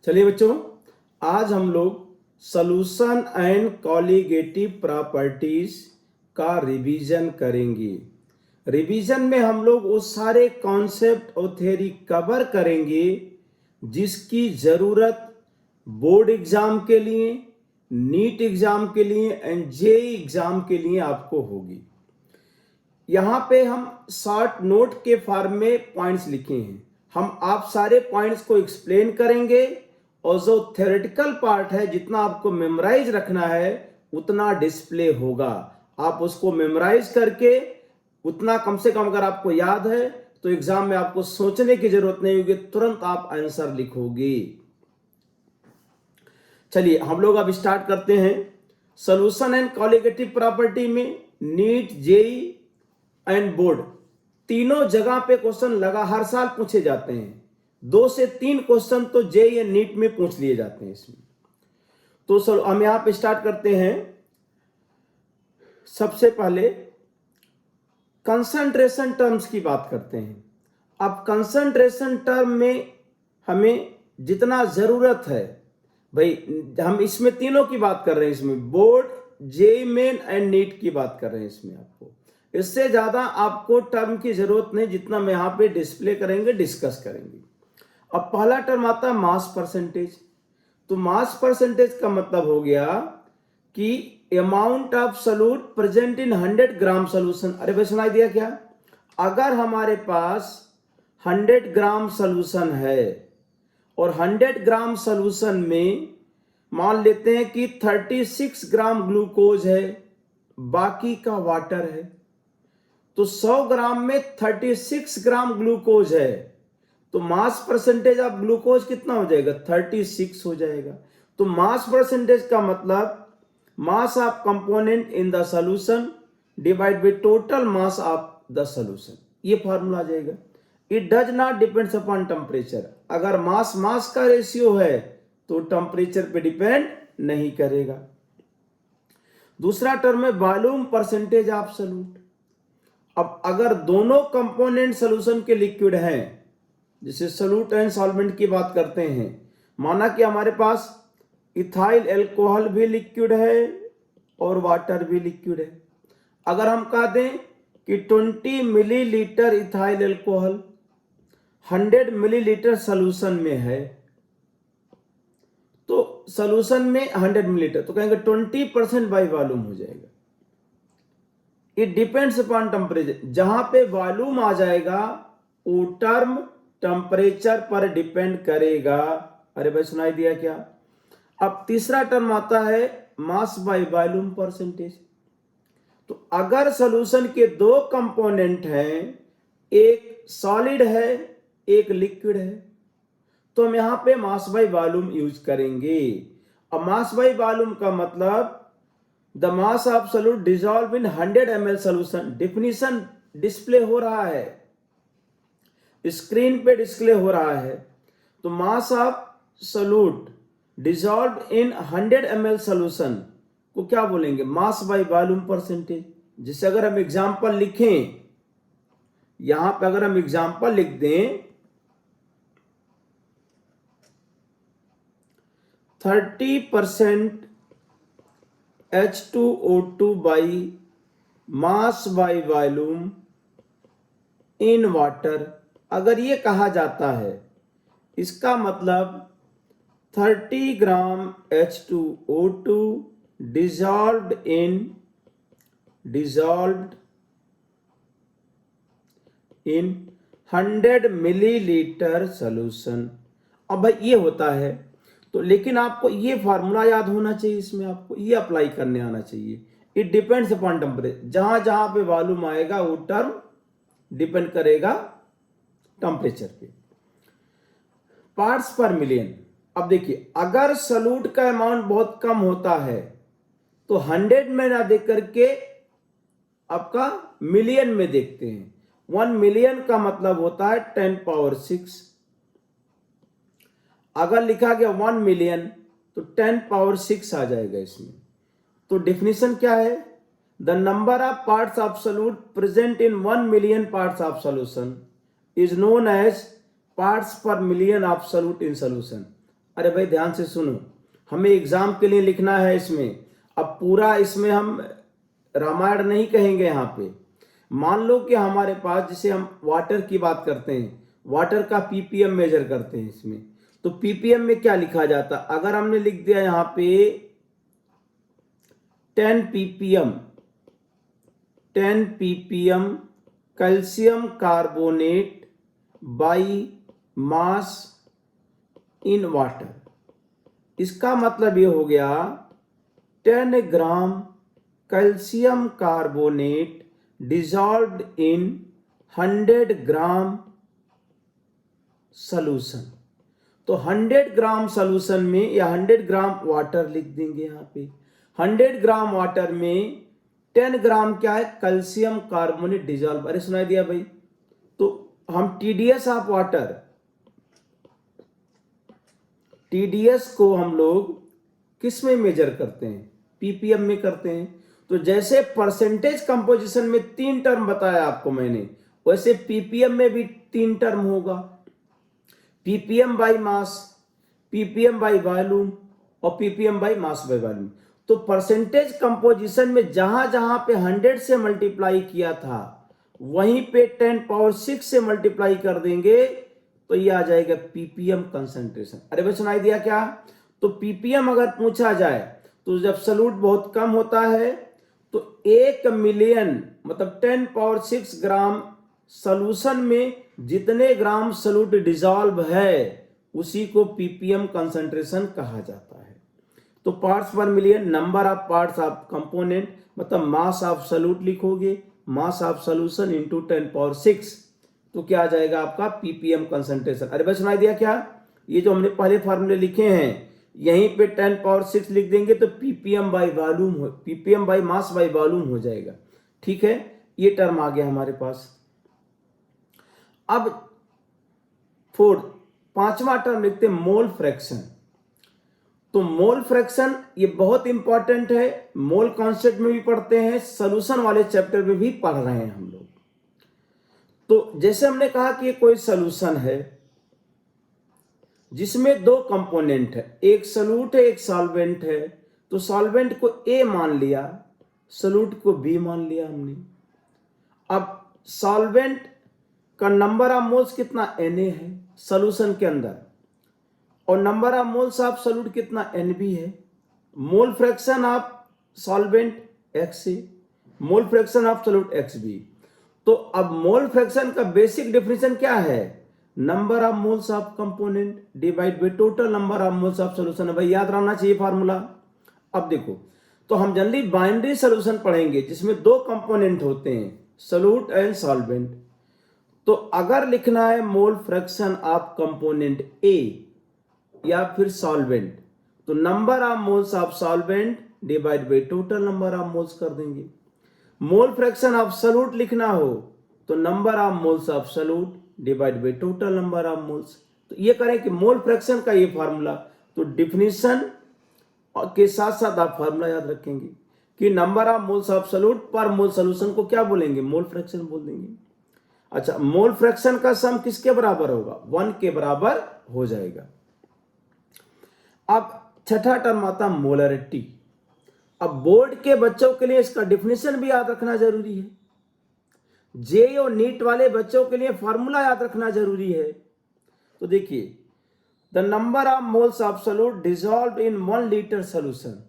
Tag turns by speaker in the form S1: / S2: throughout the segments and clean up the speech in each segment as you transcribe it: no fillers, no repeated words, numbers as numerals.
S1: चलिए बच्चों, आज हम लोग सॉल्यूशन एंड कॉलिगेटिव प्रॉपर्टीज का रिवीजन करेंगे। रिवीजन में हम लोग वो सारे कॉन्सेप्ट और थ्योरी कवर करेंगे जिसकी ज़रूरत बोर्ड एग्जाम के लिए, नीट एग्जाम के लिए एंड जेईई एग्जाम के लिए आपको होगी। यहाँ पे हम शॉर्ट नोट के फॉर्म में पॉइंट्स लिखे हैं। हम आप सारे पॉइंट्स को एक्सप्लेन करेंगे और जो थ्योरेटिकल पार्ट है, जितना आपको मेमोराइज रखना है उतना डिस्प्ले होगा। आप उसको मेमोराइज करके उतना कम से कम अगर आपको याद है तो एग्जाम में आपको सोचने की जरूरत नहीं होगी, तुरंत आप आंसर लिखोगे। चलिए हम लोग अब स्टार्ट करते हैं। सॉल्यूशन एंड कॉलिगेटिव प्रॉपर्टी में नीट, जेईई एंड बोर्ड तीनों जगह पे क्वेश्चन लगा हर साल पूछे जाते हैं। 2 से 3 क्वेश्चन तो जेईई एंड नीट में पूछ लिए जाते हैं इसमें। तो हम यहां पे स्टार्ट करते हैं। सबसे पहले कंसंट्रेशन टर्म्स की बात करते हैं। अब कंसंट्रेशन टर्म में हमें जितना जरूरत है, भाई हम इसमें तीनों की बात कर रहे हैं, इसमें board, JEE Main and NEET की बात कर रहे हैं इसमें। आपको इससे ज्यादा आपको टर्म की जरूरत नहीं, जितना मैं यहां पे डिस्प्ले करेंगे, डिस्कस करेंगे। अब पहला टर्म आता है मास परसेंटेज। तो मास परसेंटेज का मतलब हो गया कि amount of solute present in 100 gram solution. अरे भाई सुनाई दिया क्या? अगर हमारे पास 100 ग्राम सॉल्यूशन है और 100 ग्राम सॉल्यूशन में मान लेते हैं कि 36 ग्राम ग्लूकोज है, बाकी का वाटर है, तो 100 ग्राम में 36 ग्राम ग्लूकोज है, तो मास परसेंटेज ऑफ ग्लूकोज कितना हो जाएगा? 36 हो जाएगा। तो मास परसेंटेज का मतलब mass of component in the solution divide by total mass of the solution, ये फार्मूला आ जाएगा। It does not depends upon temperature. अगर मास मास का रेशियो है तो टेम्परेचर पे डिपेंड नहीं करेगा। दूसरा टर्म है वॉल्यूम परसेंटेज ऑफ सॉल्यूट। अब अगर दोनों कंपोनेंट सॉल्यूशन के लिक्विड हैं, जैसे सॉल्यूट एंड सॉल्वेंट की बात करते हैं, माना कि हमारे पास इथाइल अल्कोहल भी लिक्विड है और वाटर भी लिक्विड है। अगर हम कह दें कि 20 millilitre ethyl alcohol 100 millilitre solution में है, तो सॉल्यूशन में 100 मिलीलीटर, तो कहेंगे 20% बाई वॉल्यूम हो जाएगा। It depends upon temperature. जहां पे वॉल्यूम आ जाएगा वो टर्म टेम्परेचर पर डिपेंड करेगा। अरे भाई सुनाई दिया क्या? अब तीसरा टर्म आता है मास बाय वॉल्यूम परसेंटेज। तो अगर सॉल्यूशन के 2 कंपोनेंट हैं, एक सॉलिड है एक लिक्विड है, तो हम यहां पे मास बाय वॉल्यूम यूज करेंगे। अब मास बाय वॉल्यूम का मतलब the mass of solute dissolve in 100 ml solution. Definition display हो रहा है, स्क्रीन पे डिस्प्ले हो रहा है। तो mass of solute dissolve in 100 ml solution को क्या बोलेंगे? Mass by volume percentage. जिससे अगर हम एग्जांपल लिखें, यहां पे अगर हम एग्जांपल लिख दें 30% H2O2 by mass by volume in water, अगर ये कहा जाता है, इसका मतलब 30 ग्राम H2O2 dissolved in 100 millilitre solution. अब भाई ये होता है, तो लेकिन आपको ये फार्मूला याद होना चाहिए, इसमें आपको ये अप्लाई करने आना चाहिए। It depends upon temperature. जहां जहां पे वॉल्यूम आएगा वो टर्म डिपेंड करेगा टेम्परेचर पे। Parts per million. अब देखिए, अगर सॉल्यूट का अमाउंट बहुत कम होता है तो 100 में ना देख करके आपका मिलियन में देखते हैं। 1 मिलियन का मतलब होता है 10 पावर 6। अगर लिखा गया 1 मिलियन तो 10 पावर 6 आ जाएगा इसमें। तो डेफिनेशन क्या है? The number of parts of solute present in 1 million parts of solution is known as parts per million of solute in solution. अरे भाई ध्यान से सुनो, हमें एग्जाम के लिए लिखना है इसमें। अब पूरा इसमें हम रामायण नहीं कहेंगे यहाँ पे। मान लो कि हमारे पास, जैसे हम वाटर की बात करते हैं, वाटर का पीपीएम मेजर करते हैं इसमें, तो पीपीएम में क्या लिखा जाता? अगर हमने लिख दिया यहाँ पे 10 ppm, 10 ppm calcium carbonate by mass in water, इसका मतलब ये हो गया 10 ग्राम कैल्शियम कार्बोनेट डिजॉल्व्ड इन 100 ग्राम सॉल्यूशन। तो 100 ग्राम सॉल्यूशन में या 100 ग्राम वाटर लिख देंगे यहाँ पे। 100 ग्राम वाटर में 10 ग्राम क्या है? Calcium carbonate dissolve. अरे सुनाई दिया भाई? तो हम टीडीएस ऑफ वाटर, टीडीएस को हम लोग किस में मेजर करते हैं? पीपीएम में करते हैं। तो जैसे परसेंटेज कंपोजिशन में 3 टर्म बताया आपको मैंने, वैसे पीपीएम में भी 3 टर्म होगा, PPM by mass, PPM by volume और PPM by mass by volume. तो परसेंटेज कंपोजिशन में जहां जहां पे 100 से मल्टीप्लाई किया था, वहीं पे 10 पावर 6 से मल्टीप्लाई कर देंगे तो ये आ जाएगा पीपीएम कंसंट्रेशन। अरे भाई सुनाई दिया क्या? तो पीपीएम अगर पूछा जाए तो जब सॉल्यूट बहुत कम होता है तो 1 मिलियन मतलब 10 पावर 6 ग्राम सॉल्यूशन में जितने ग्राम सॉल्यूट डिसॉल्व है उसी को पीपीएम कंसंट्रेशन कहा जाता है। तो parts per million, number of parts of component, मतलब मास ऑफ सॉल्यूट लिखोगे, mass of solution into 10 power 6, तो क्या आ जाएगा आपका? Ppm concentration. अरे भाई सुनाई दिया क्या? ये जो हमने पहले फार्मूले लिखे हैं यहीं पे 10 पावर 6 लिख देंगे तो पीपीएम बाई वॉल्यूम हो, ppm by mass by volume हो जाएगा। ठीक है, ये टर्म आ गया हमारे पास। अब पांचवा टर्म लिखते हैं मोल फ्रैक्शन। तो मोल फ्रैक्शन ये बहुत इंपॉर्टेंट है, मोल कॉन्सेप्ट में भी पढ़ते हैं, सॉल्यूशन वाले चैप्टर में भी पढ़ रहे हैं हम लोग। तो जैसे हमने कहा कि ये कोई सॉल्यूशन है जिसमें 2 कंपोनेंट है, एक सॉल्यूट है एक सॉल्वेंट है। तो सॉल्वेंट को ए मान लिया, सॉल्यूट को बी मान लिया हमने। अब सॉल्वेंट का नंबर ऑफ मोल्स कितना? Na है सॉल्यूशन के अंदर, और number of moles of solute कितना? Nb है। मोल fraction of solvent Xa, mole fraction of solute Xb। तो अब मोल फ्रैक्शन का बेसिक डेफिनेशन क्या है? Number of moles of component divide by total number of moles of solution. भाई याद रहना चाहिए फार्मूला। अब देखो, तो हम जनरली बाइनरी सॉल्यूशन पढ़ेंगे जिसमें 2 कंपोनेंट होते हैं, सॉल्यूट एंड सॉल्वेंट। तो अगर लिखना है मोल फ्रैक्शन ऑफ कंपोनेंट ए या फिर सॉल्वेंट, तो number of moles of solvent divide by total number of moles कर देंगे। मोल फ्रैक्शन ऑफ सॉल्यूट लिखना हो तो number of moles of solute divide by total number of moles. तो ये करें कि मोल फ्रैक्शन का ये फार्मूला, तो डिफिनीशन के साथ साथ आप फार्मूला याद रखेंगे कि number of moles of solute पर मोल सॉल्यूशन को क्या बोलेंगे? मोल फ्रैक्शन बोल देंगे। अच्छा, मोल फ्रैक्शन का सम किसके बराबर होगा? 1 के बराबर हो जाएगा। अब छठा टर्म आता मोलरिटी। अब बोर्ड के बच्चों के लिए इसका डिफिनेशन भी याद रखना जरूरी है, जे और नीट वाले बच्चों के लिए फॉर्मूला याद रखना जरूरी है। तो देखिए, the number of moles of solute dissolved in 1 litre solution.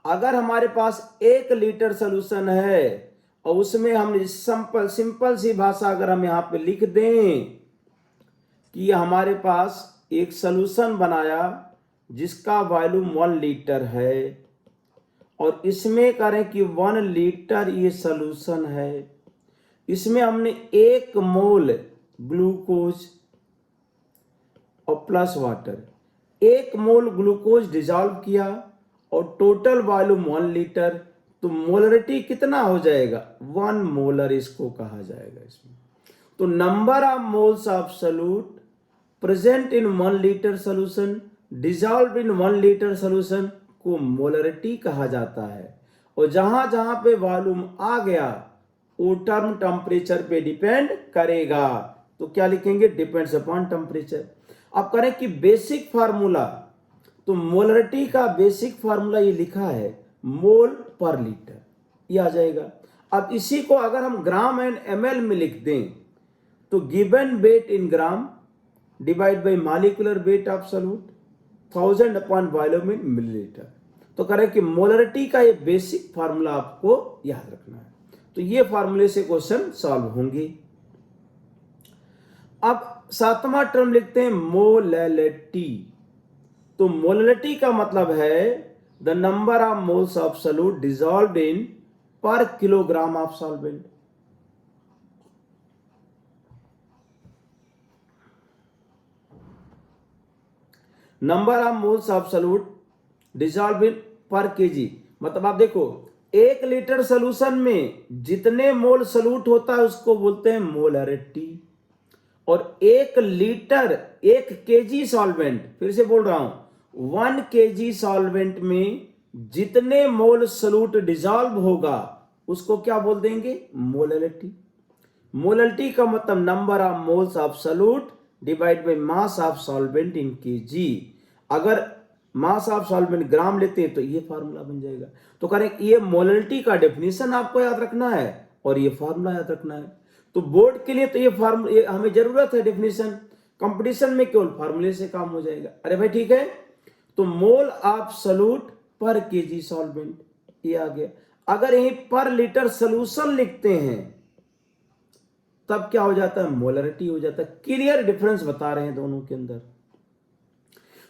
S1: अगर हमारे पास 1 लीटर सॉल्यूशन है और उसमें हम सिंपल सी भाषा अगर हम यहाँ पे लिख दें कि हमारे पास एक सॉल्यूशन बनाया जिसका वॉल्यूम 1 लीटर है और इसमें करें कि 1 लीटर ये सॉल्यूशन है, इसमें हमने 1 मोल ग्लूकोज और प्लस वाटर, 1 मोल ग्लूकोज डिसॉल्व किया और टोटल वॉल्यूम 1 लीटर, तो मोलरिटी कितना हो जाएगा? 1 मोलर इसको कहा जाएगा इसमें। तो number of moles of solute present in 1 litre solution dissolve in 1 litre solution को मोलरिटी कहा जाता है। और जहां जहां पे वॉल्यूम आ गया वो टर्म टेम्परेचर पे डिपेंड करेगा। तो क्या लिखेंगे? Depends upon temperature. अब करें कि बेसिक फार्मूला तो मोलरिटी का बेसिक फार्मूला ये लिखा है, मोल पर लीटर, ये आ जाएगा। अब इसी को अगर हम ग्राम एंड ml में लिख दें तो given weight in gram divide by molecular weight of solute 1000 upon volume in millilitre. तो करें कि मोलरिटी का ये बेसिक फार्मूला आपको याद रखना है। तो ये फार्मूले से क्वेश्चन सॉल्व होंगे। अब 7वां टर्म लिखते हैं मोलैलिटी। तो मोलैलिटी का मतलब है the number of moles of solute dissolved in per kilogram of solvent. Number of moles of solute dissolve in per KG, मतलब आप देखो 1 लीटर सोल्यूशन में जितने मोल सॉल्यूट होता है उसको बोलते हैं मोलरिटी। और 1 लीटर 1 केजी सॉल्वेंट, फिर से बोल रहा हूं 1 केजी सॉल्वेंट में जितने मोल सॉल्यूट डिसॉल्व होगा उसको क्या बोल देंगे, मोलरिटी। मोलरिटी का मतलब number of moles of solute divide by mass of solvent in KG. अगर मास ऑफ सॉल्वेंट ग्राम लेते हैं तो ये फार्मूला बन जाएगा। तो करें ये मोलरिटी का डेफिनेशन आपको याद रखना है और ये फार्मूला याद रखना है। तो बोर्ड के लिए तो ये फार्मूला हमें जरूरत है डेफिनेशन, कंपटीशन में केवल फार्मूले से काम हो जाएगा। अरे भाई ठीक है, तो मोल ऑफ सॉल्यूट पर केजी सॉल्वेंट ये आ गया। अगर यही पर लीटर सोल्यूशन लिखते हैं तब क्या हो जाता है, मोलरिटी हो जाता है। क्लियर डिफरेंस बता रहे हैं दोनों के अंदर।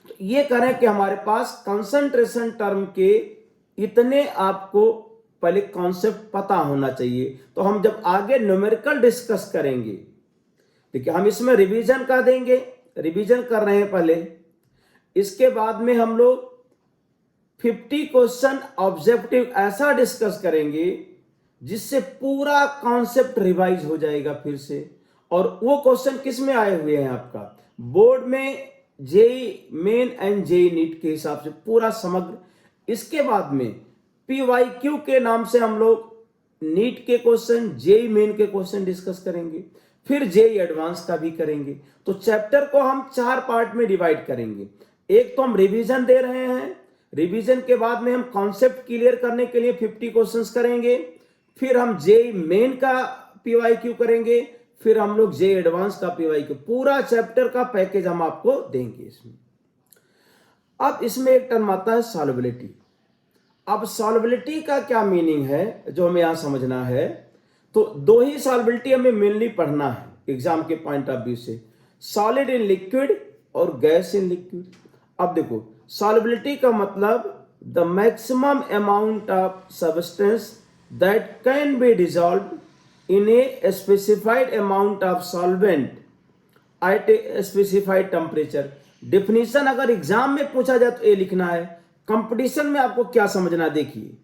S1: तो ये करें कि हमारे पास कंसंट्रेशन टर्म के इतने आपको पहले कॉन्सेप्ट पता होना चाहिए। तो हम जब आगे न्यूमेरिकल डिस्कस करेंगे, देखिए हम इसमें रिवीजन का देंगे, रिवीजन कर रहे हैं पहले, इसके बाद में हम लोग 50 क्वेश्चन ऑब्जेक्टिव ऐसा डिस्कस करेंगे जिससे पूरा कॉन्सेप्ट रिवाइज हो जाएगा फिर से। और वो क्वेश्चन किस में आए हुए हैं आपका, बोर्ड में JEE Main and JEE NEET के हिसाब से पूरा समग्र। इसके बाद में PYQ के नाम से हम लोग नीट के क्वेश्चन, जेई मेन के क्वेश्चन डिस्कस करेंगे, फिर जेई एडवांस का भी करेंगे। तो चैप्टर को हम 4 पार्ट में डिवाइड करेंगे। एक तो हम रिवीजन दे रहे हैं, रिवीजन के बाद में हम कॉन्सेप्ट क्लियर करने के लिए 50 क्वेश्चंस करेंगे, फिर हम जेई मेन का PYQ करेंगे, फिर हम लोग जेई एडवांस का PYQ, पूरा चैप्टर का पैकेज हम आपको देंगे इसमें। अब इसमें एक टर्म आता है सॉल्युबिलिटी। अब सॉल्युबिलिटी का क्या मीनिंग है जो हमें यहां समझना है। तो 2 ही सॉल्युबिलिटी हमें मेनली पढ़ना है एग्जाम के पॉइंट ऑफ व्यू से, सॉलिड इन लिक्विड और गैस इन लिक्विड। अब देखो सॉल्युबिलिटी का मतलब the maximum amount of substance that can B dissolved in a specified amount of solvent eight a specified temperature. Definition अगर exam में पूछा जाए तो ये लिखना है, कंपटीशन में आपको क्या समझना, देखिए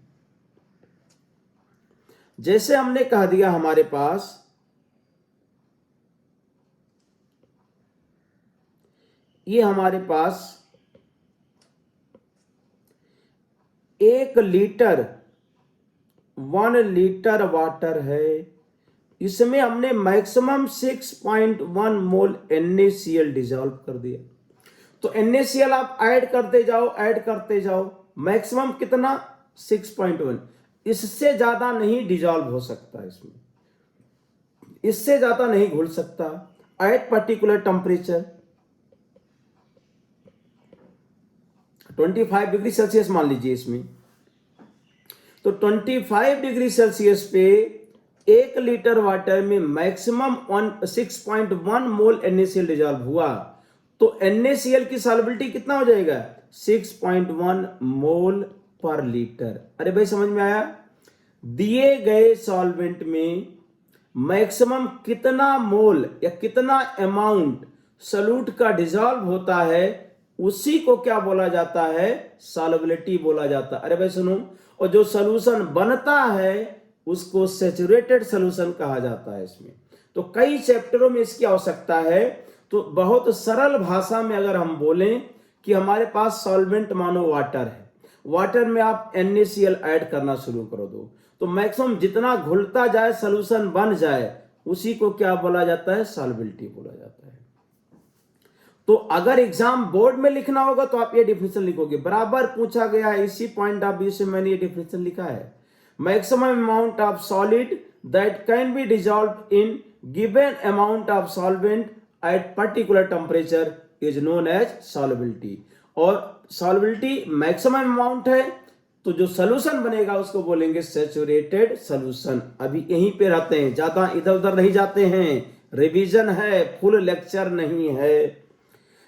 S1: जैसे हमने कह दिया हमारे पास ये हमारे पास 1 लीटर 1 लीटर वाटर है, इसमें हमने मैक्सिमम 6.1 मोल NaCl डिसॉल्व कर दिया। तो NaCl आप ऐड करते जाओ, मैक्सिमम कितना 6.1, इससे ज्यादा नहीं डिसॉल्व हो सकता, इसमें इससे ज्यादा नहीं घुल सकता eight particular temperature 25 degree Celsius मान लीजिए इसमें। तो 25 डिग्री सेल्सियस पे 1 लीटर वाटर में मैक्सिमम 6.1 मोल NaCl डिसॉल्व हुआ, तो NaCl की सॉल्युबिलिटी कितना हो जाएगा, 6.1 मोल पर लीटर। अरे भाई समझ में आया, दिए गए सॉल्वेंट में मैक्सिमम कितना मोल या कितना अमाउंट सॉल्यूट का डिसॉल्व होता है उसी को क्या बोला जाता है, सॉल्युबिलिटी बोला जाता है। अरे भाई सुनो, और जो सॉल्यूशन बनता है उसको सैचुरेटेड सॉल्यूशन कहा जाता है इसमें। तो कई चैप्टरों में इसकी आवश्यकता है। तो बहुत सरल भाषा में अगर हम बोलें कि हमारे पास सॉल्वेंट मानो वाटर है, वाटर में आप NaCl ऐड करना शुरू कर दो, तो मैक्सिमम जितना घुलता जाए सॉल्यूशन बन जाए उसी को क्या बोला जाता है, सॉल्युबिलिटी बोला जाता है। तो अगर एग्जाम बोर्ड में लिखना होगा तो आप ये डिफिनेशन लिखोगे, बराबर पूछा गया है, इसी पॉइंट ऑफ व्यू से मैंने ये डिफिनेशन लिखा है। Maximum amount of solid that can be dissolve in given amount of solvent at particular temperature is known as solubility. और सॉल्युबिलिटी मैक्सिमम अमाउंट है तो जो सोल्यूशन बनेगा उसको बोलेंगे सैचुरेटेड सोल्यूशन। अभी यहीं पे रहते हैं, ज्यादा इधर उधर नहीं जाते हैं, रिवीजन है, फुल लेक्चर नहीं है।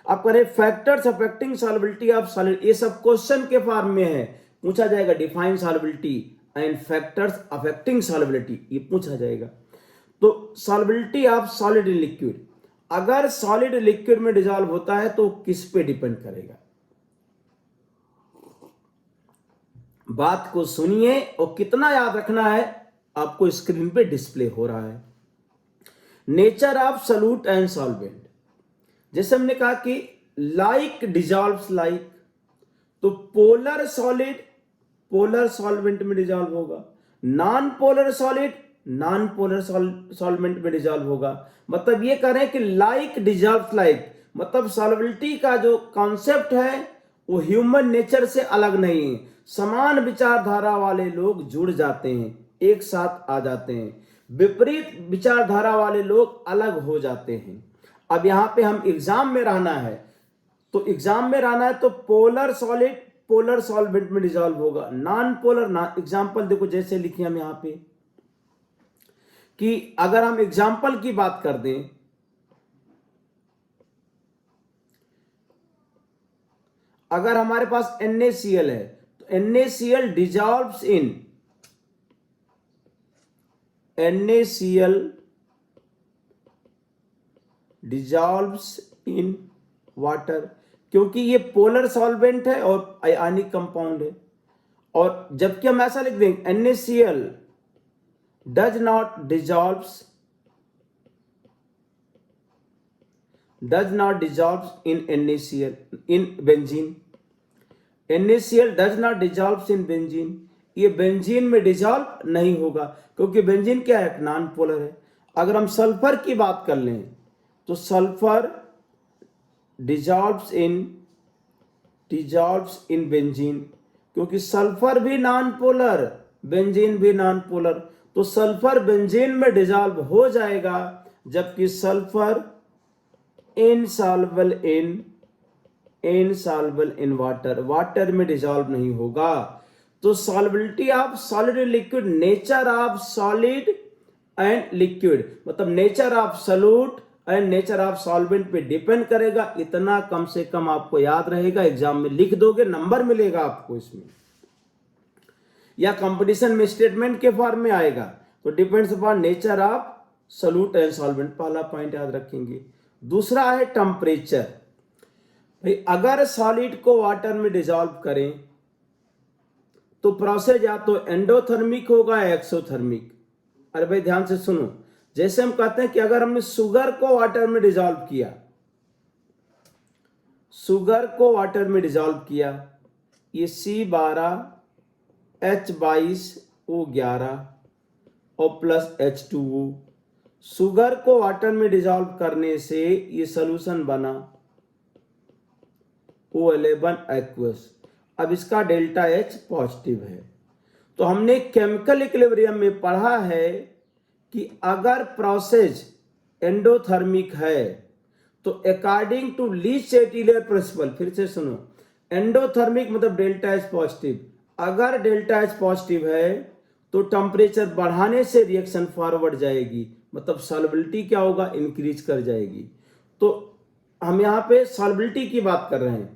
S1: आप करें factors affecting solubility of solid, ये सब क्वेश्चन के फॉर्म में है, पूछा जाएगा define solubility and factors affecting solubility, ये पूछा जाएगा। तो solubility of solid in liquid, अगर सॉलिड लिक्विड में डिसॉल्व होता है तो किस पे डिपेंड करेगा? बात को सुनिए और कितना याद रखना है आपको स्क्रीन पे डिस्प्ले हो रहा है। Nature of solute and solvent, जैसे हमने कहा कि लाइक डिजॉल्व्स लाइक, तो पोलर सॉलिड पोलर सॉल्वेंट में डिजॉल्व होगा, non polar solid non polar solvent में डिजॉल्व होगा। मतलब ये कह रहे हैं कि लाइक डिजॉल्व्स लाइक, मतलब सॉल्युबिलिटी का जो कॉन्सेप्ट है वो ह्यूमन नेचर से अलग नहीं है। समान विचारधारा वाले लोग जुड़ जाते हैं, एक साथ आ जाते हैं, विपरीत विचारधारा वाले लोग अलग हो जाते हैं। अब यहां पे हम एग्जाम में रहना है, तो एग्जाम में रहना है तो पोलर सॉलिड पोलर सॉल्वेंट में डिसॉल्व होगा, नॉन पोलर ना। एग्जाम्पल देखो जैसे लिखे हम यहां पे कि अगर हम एग्जाम्पल की बात कर दें, अगर हमारे पास NaCl है तो NaCl dissolves in NaCl dissolves in water, क्योंकि ये पोलर सॉल्वेंट है और आयनिक कंपाउंड है। और जबकि हम ऐसा लिख देंगे NaCl does not dissolves in NaCl in benzene, NaCl does not dissolves in benzene, ये बेंजीन में डिसॉल्व नहीं होगा क्योंकि बेंजीन क्या है? नॉन पोलर है। अगर हम सल्फर की बात कर लें तो सल्फर डिसॉल्व्स इन बेंजीन, क्योंकि सल्फर भी नॉन पोलर, बेंजीन भी नॉन पोलर, तो सल्फर बेंजीन में डिसॉल्व हो जाएगा, जबकि सल्फर इनसॉल्युबल इन वाटर में डिसॉल्व नहीं होगा। तो solubility of solid in liquid, nature of solid and liquid, मतलब nature of solute and nature of solvent पे डिपेंड करेगा। इतना कम से कम आपको याद रहेगा, एग्जाम में लिख दोगे, नंबर मिलेगा आपको इसमें, या कंपटीशन में स्टेटमेंट के फॉर्म में आएगा। तो depends upon nature of solute and solvent, पहला पॉइंट याद रखेंगे। दूसरा है टेम्परेचर। भाई अगर सॉलिड को वाटर में डिसॉल्व करें तो प्रोसेस या तो एंडोथर्मिक होगा या एक्सोथर्मिक। अरे भाई ध्यान से सुनो, जैसे हम कहते हैं कि अगर हमने शुगर को वाटर में डिसॉल्व किया, ये C12 H22O11 और प्लस H2O, शुगर को वाटर में डिसॉल्व करने से ये सॉल्यूशन बना O11 एक्वस। अब इसका डेल्टा H पॉजिटिव है। तो हमने केमिकल इक्विलिब्रियम में पढ़ा है कि अगर प्रोसेस एंडोथर्मिक है तो अकॉर्डिंग टू ली चैटिलियर प्रिंसिपल, फिर से सुनो, एंडोथर्मिक मतलब डेल्टा H पॉजिटिव, अगर डेल्टा H पॉजिटिव है तो टेम्परेचर बढ़ाने से रिएक्शन फॉरवर्ड जाएगी, मतलब सॉल्युबिलिटी क्या होगा? इंक्रीज कर जाएगी। तो हम यहाँ पे सॉल्युबिलिटी की बात कर रहे हैं।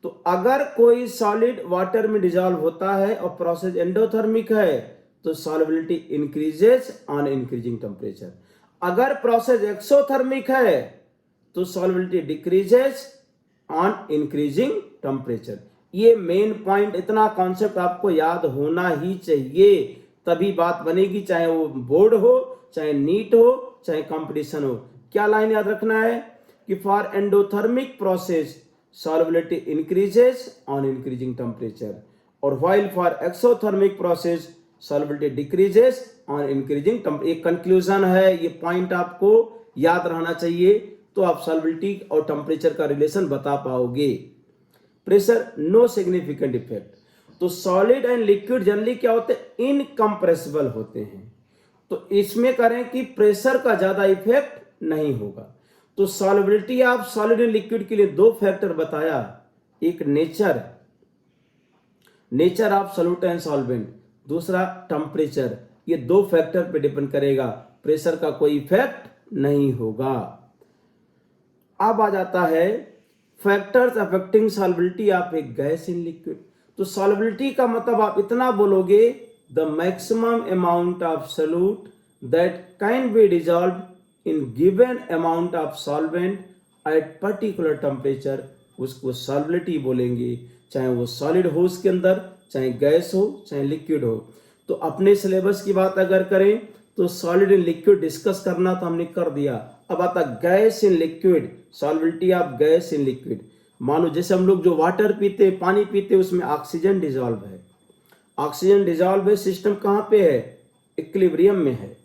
S1: तो अगर कोई सॉलिड वाटर में डिसॉल्व होता है और प्रोसेस एंडोथर्मिक है तो solubility increases on increasing temperature. अगर प्रोसेस एक्सोथर्मिक है तो solubility decreases on increasing temperature. ये मेन पॉइंट, इतना कॉन्सेप्ट आपको याद होना ही चाहिए, तभी बात बनेगी, चाहे वो बोर्ड हो, चाहे नीट हो, चाहे कंपटीशन हो। क्या लाइन याद रखना है कि for endothermic process solubility increases on increasing temperature, और while for exothermic process solubility decreases on increasing temperature। एक कंक्लूजन है, ये पॉइंट आपको याद रहना चाहिए। तो आप सॉल्युबिलिटी और टेम्परेचर का रिलेशन बता पाओगे। Pressure no significant effect. तो सॉलिड एंड लिक्विड जनरली क्या होते हैं, इनकम्प्रेसिबल होते हैं। तो इसमें करें कि प्रेशर का ज्यादा इफेक्ट नहीं होगा। तो solubility of solid and liquid के लिए दो फैक्टर बताया, एक nature of solute and solvent, दूसरा टेम्परेचर। ये दो फैक्टर पे डिपेंड करेगा, प्रेशर का कोई इफेक्ट नहीं होगा। अब आ जाता है factors affecting solubility of A gas in liquid. तो सॉल्युबिलिटी का मतलब आप इतना बोलोगे, the maximum amount of solute that can be dissolve in given amount of solvent at particular temperature, उसको सॉल्युबिलिटी बोलेंगे, चाहे वो सॉलिड हो उसके अंदर, चाहे गैस हो, चाहे लिक्विड हो। तो अपने सिलेबस की बात अगर करें तो सॉलिड एंड लिक्विड डिस्कस करना तो हमने कर दिया। अब आता gas in liquid, solubility of gas in liquid. मानो जैसे हम लोग जो वाटर पीते हैं, पानी पीते हैं, उसमें ऑक्सीजन डिजॉल्व है। ऑक्सीजन डिजॉल्व है, सिस्टम कहां पे है, इक्विलिब्रियम में है।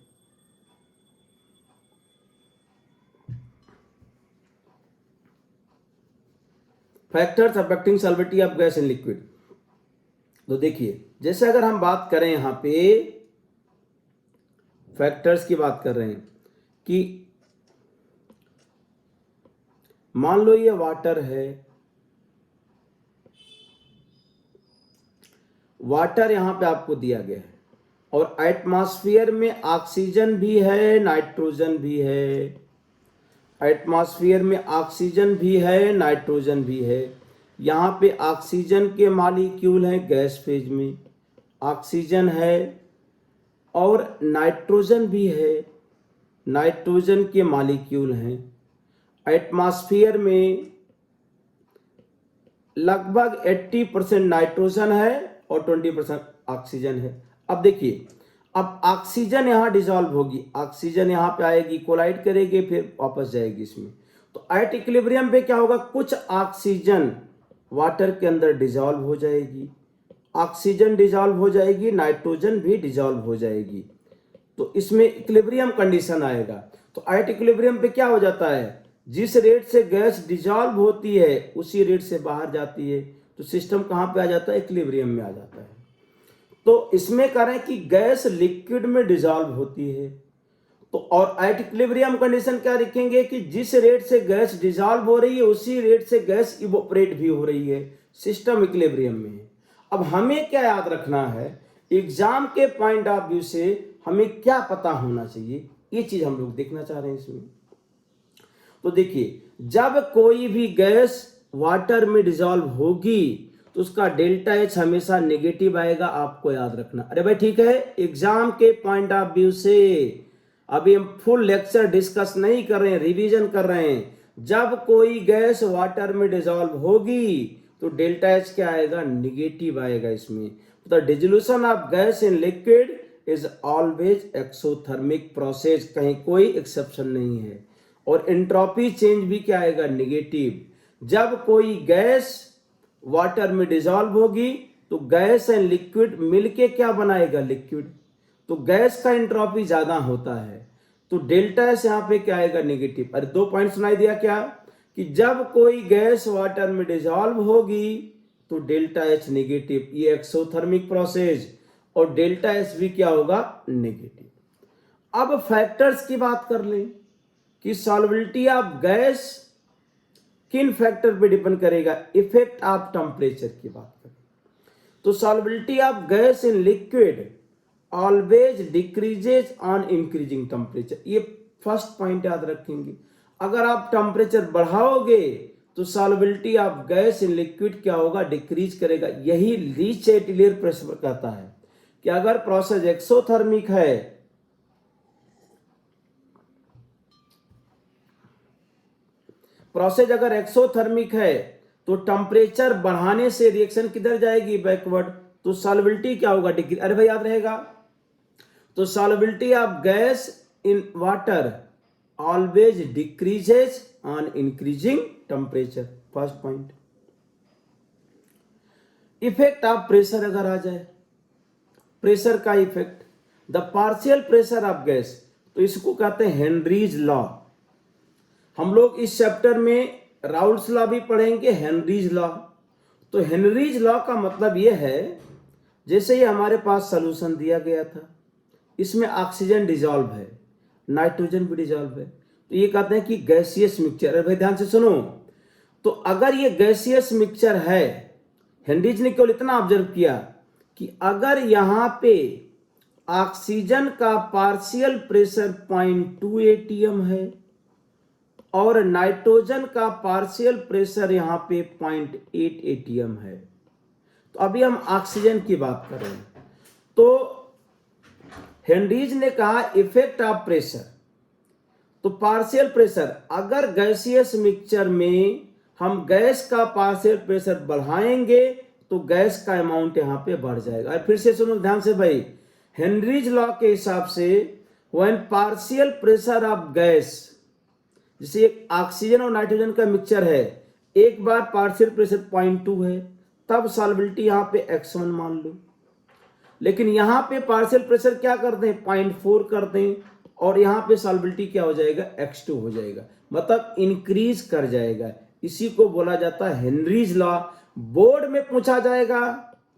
S1: Factors affecting solubility of gas in liquid. तो देखिए, जैसे अगर हम बात करें यहां पे फैक्टर्स की बात कर रहे हैं कि मान लो ये वाटर है, वाटर यहां पे आपको दिया गया है और एटमॉस्फेयर में ऑक्सीजन भी है, नाइट्रोजन भी है। एटमॉस्फेयर में ऑक्सीजन भी है, नाइट्रोजन भी है। यहाँ पे ऑक्सीजन के मॉलिक्यूल हैं गैस फेज में, ऑक्सीजन है और नाइट्रोजन भी है, नाइट्रोजन के मॉलिक्यूल हैं। एटमॉस्फेयर में लगभग 80% नाइट्रोजन है और 20% ऑक्सीजन है। अब देखिए, अब ऑक्सीजन यहां डिसॉल्व होगी, ऑक्सीजन यहां पे आएगी, कोलाइड करेगी, फिर वापस जाएगी इसमें। तो एट इक्विलिब्रियम पे क्या होगा, कुछ ऑक्सीजन वाटर के अंदर डिसॉल्व हो जाएगी, ऑक्सीजन डिसॉल्व हो जाएगी, नाइट्रोजन भी डिसॉल्व हो जाएगी। तो इसमें इक्विलिब्रियम कंडीशन आएगा। तो एट इक्विलिब्रियम पे क्या हो जाता है, जिस रेट से गैस डिसॉल्व होती है उसी रेट से बाहर जाती है। तो सिस्टम कहां पे आ जाता है, इक्विलिब्रियम में आ जाता है। तो इसमें कह रहे हैं कि गैस लिक्विड में डिसॉल्व होती है। तो और एट इक्विलिब्रियम कंडीशन क्या लिखेंगे कि जिस रेट से गैस डिसॉल्व हो रही है उसी रेट से गैस इवोपरेट भी हो रही है, सिस्टम इक्विलिब्रियम में है। अब हमें क्या याद रखना है, एग्जाम के पॉइंट ऑफ व्यू से हमें क्या पता होना चाहिए, ये चीज हम लोग देखना चाह रहे हैं इसमें। तो देखिए, जब कोई भी गैस वाटर में डिसॉल्व होगी तो उसका डेल्टा एच हमेशा नेगेटिव आएगा, आपको याद रखना। अरे भाई ठीक है, एग्जाम के पॉइंट ऑफ व्यू से अभी हम फुल लेक्चर डिस्कस नहीं कर रहे हैं, रिवीजन कर रहे हैं। जब कोई गैस वाटर में डिसॉल्व होगी तो डेल्टा एच क्या आएगा, निगेटिव आएगा इसमें। The dissolution of gas in liquid is always exothermic process, कहीं कोई एक्सेप्शन नहीं है। और एंट्रोपी चेंज भी क्या आएगा, निगेटिव। जब कोई गैस वाटर में डिसॉल्व होगी तो गैस एंड लिक्विड मिलके क्या बनाएगा, लिक्विड। तो गैस का एंट्रोपी ज्यादा होता है तो डेल्टा एस यहां पे क्या आएगा, नेगेटिव। अरे दो पॉइंट सुनाई दिया क्या, कि जब कोई गैस वाटर में डिसॉल्व होगी तो डेल्टा एच नेगेटिव, ये एक्सोथर्मिक प्रोसेस, और डेल्टा एस भी क्या होगा, नेगेटिव। अब फैक्टर्स की बात कर लें कि सॉल्युबिलिटी ऑफ गैस किन फैक्टर पे डिपेंड करेगा, इफेक्ट ऑफ टेम्परेचर की बात करें तो solubility of gas in liquid always decreases on increasing temperature. ये फर्स्ट पॉइंट याद रखेंगे। अगर आप टेम्परेचर बढ़ाओगे तो solubility of gas in liquid क्या होगा, डिक्रीज करेगा। यही ली चैटेलियर प्रिंसिपल कहता है कि अगर प्रोसेस एक्सोथर्मिक है प्रोसेस अगर एक्सोथर्मिक है तो टेम्परेचर बढ़ाने से रिएक्शन किधर जाएगी, बैकवर्ड। तो सॉल्युबिलिटी क्या होगा, डिक्रीज। अरे भाई याद रहेगा। तो solubility of gas in water always decreases on increasing temperature, first point. Effect of pressure अगर आ जाए, प्रेशर का effect, the partial pressure of gas, तो इसको कहते हैं हेनरीज लॉ। हम लोग इस चैप्टर में राउल्ट्स लॉ भी पढ़ेंगे, हेनरीज लॉ। तो हेनरीज लॉ का मतलब यह है, जैसे ये हमारे पास सॉल्यूशन दिया गया था, इसमें ऑक्सीजन डिजॉल्व है, नाइट्रोजन भी डिजॉल्व है, तो ये कहते हैं कि गैसियस मिक्सचर। अरे भाई ध्यान से सुनो, तो अगर ये गैसियस मिक्सचर है, हेनरीज ने केवल इतना ऑब्जर्व किया कि अगर यहां पे ऑक्सीजन का पार्शियल प्रेशर 0.2 एटीएम है और नाइट्रोजन का पार्शियल प्रेशर यहां पे 0.8 एटीएम है, तो अभी हम ऑक्सीजन की बात कर रहे हैं। तो हेनरीज ने कहा इफेक्ट ऑफ प्रेशर, तो पार्शियल प्रेशर, अगर गैसियस मिक्सचर में हम गैस का पार्शियल प्रेशर बढ़ाएंगे तो गैस का अमाउंट यहां पे बढ़ जाएगा। फिर से सुनो ध्यान से भाई, हेनरीज लॉ के हिसाब से when partial pressure of gas, जैसे एक ऑक्सीजन और नाइट्रोजन का मिक्सचर है, एक बार पार्शियल प्रेशर 0.2 है, तब सॉल्बिलिटी यहां पे x1 मान लो, लेकिन यहां पे पार्शियल प्रेशर क्या कर दें, 0.4 कर दें, और यहां पे सॉल्बिलिटी क्या हो जाएगा, x2 हो जाएगा, मतलब इंक्रीज कर जाएगा। इसी को बोला जाता है हेनरीज लॉ। बोर्ड में पूछा जाएगा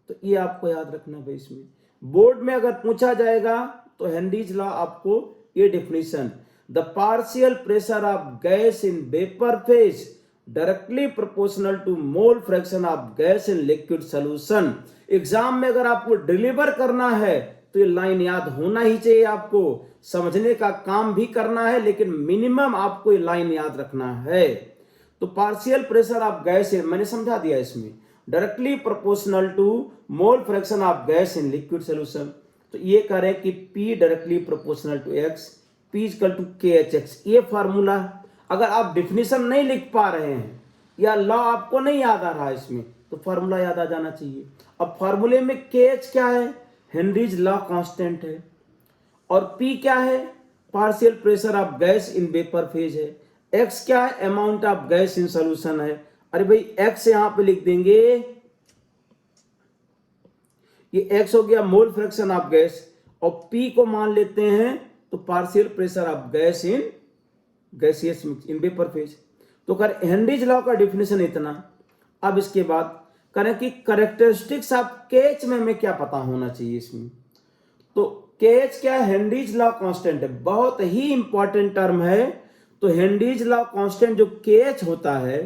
S1: तो ये आपको याद रखना भाई, इसमें बोर्ड में अगर पूछा जाएगा तो हेनरीज लॉ आपको ये definition, the partial pressure of gas in vapour phase directly proportional to mole fraction of gas in liquid solution. Exam में अगर आपको डिलीवर करना है तो ये लाइन याद होना ही चाहिए, आपको समझने का काम भी करना है, लेकिन मिनिमम आपको ये लाइन याद रखना है। तो पार्शियल प्रेशर ऑफ गैस, मैंने समझा दिया इसमें, directly proportional to mole fraction of gas in liquid solution. तो ये कह रहे हैं कि P directly proportional to X, P equal to KHX। ये फार्मूला, अगर आप डिफिनीशन नहीं लिख पा रहे हैं या लॉ आपको नहीं याद आ रहा है इसमें, तो फार्मूला याद आ जाना चाहिए। अब फार्मूले में KH क्या है, हेनरीज लॉ कांस्टेंट है, और P क्या है, partial pressure of gas in vapour phase है, X क्या है, amount of gas in solution है। अरे भाई X यहां पे लिख देंगे, ये X हो गया मोल फ्रैक्शन ऑफ गैस, और P को मान लेते हैं तो partial pressure of gas in gaseous in vapour phase. तो कर हेनरीज लॉ का डेफिनेशन इतना। अब इसके बाद करें कि कैरेक्टरिस्टिक्स ऑफ KH में हमें क्या पता होना चाहिए इसमें। तो KH क्या है, हेनरीज लॉ कांस्टेंट है, बहुत ही इंपॉर्टेंट टर्म है। तो हेनरीज लॉ कांस्टेंट जो KH होता है,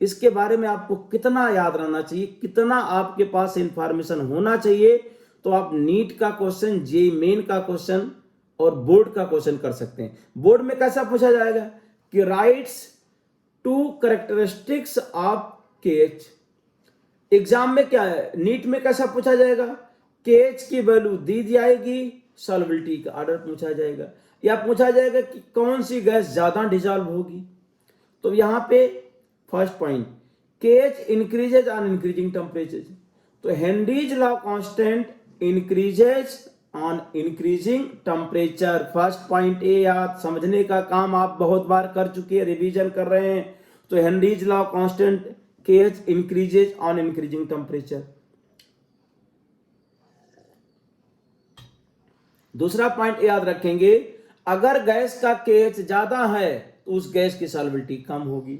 S1: इसके बारे में आपको कितना याद रहना चाहिए, कितना आपके पास इंफॉर्मेशन होना चाहिए, तो आप नीट का क्वेश्चन, जेईई मेन का क्वेश्चन और बोर्ड का क्वेश्चन कर सकते हैं। बोर्ड में कैसा पूछा जाएगा कि rights to characteristics of KH। Exam में क्या है, नीट में कैसा पूछा जाएगा, KH की वैल्यू दी जाएगी, सॉल्बिलिटी का ऑर्डर पूछा जाएगा, या पूछा जाएगा कि कौन सी गैस ज्यादा डिजॉल्व होगी। तो यहां पे first point, KH increases on increasing temperature. तो Henry's law constant increases on increasing temperature. First point ए याद, समझने का काम आप बहुत बार कर चुके हैं, रिवीजन कर रहे हैं। तो Henry's law constant KH increases on increasing temperature. दूसरा पॉइंट याद रखेंगे, अगर गैस का KH ज्यादा है तो उस गैस की सॉल्बिलिटी कम होगी।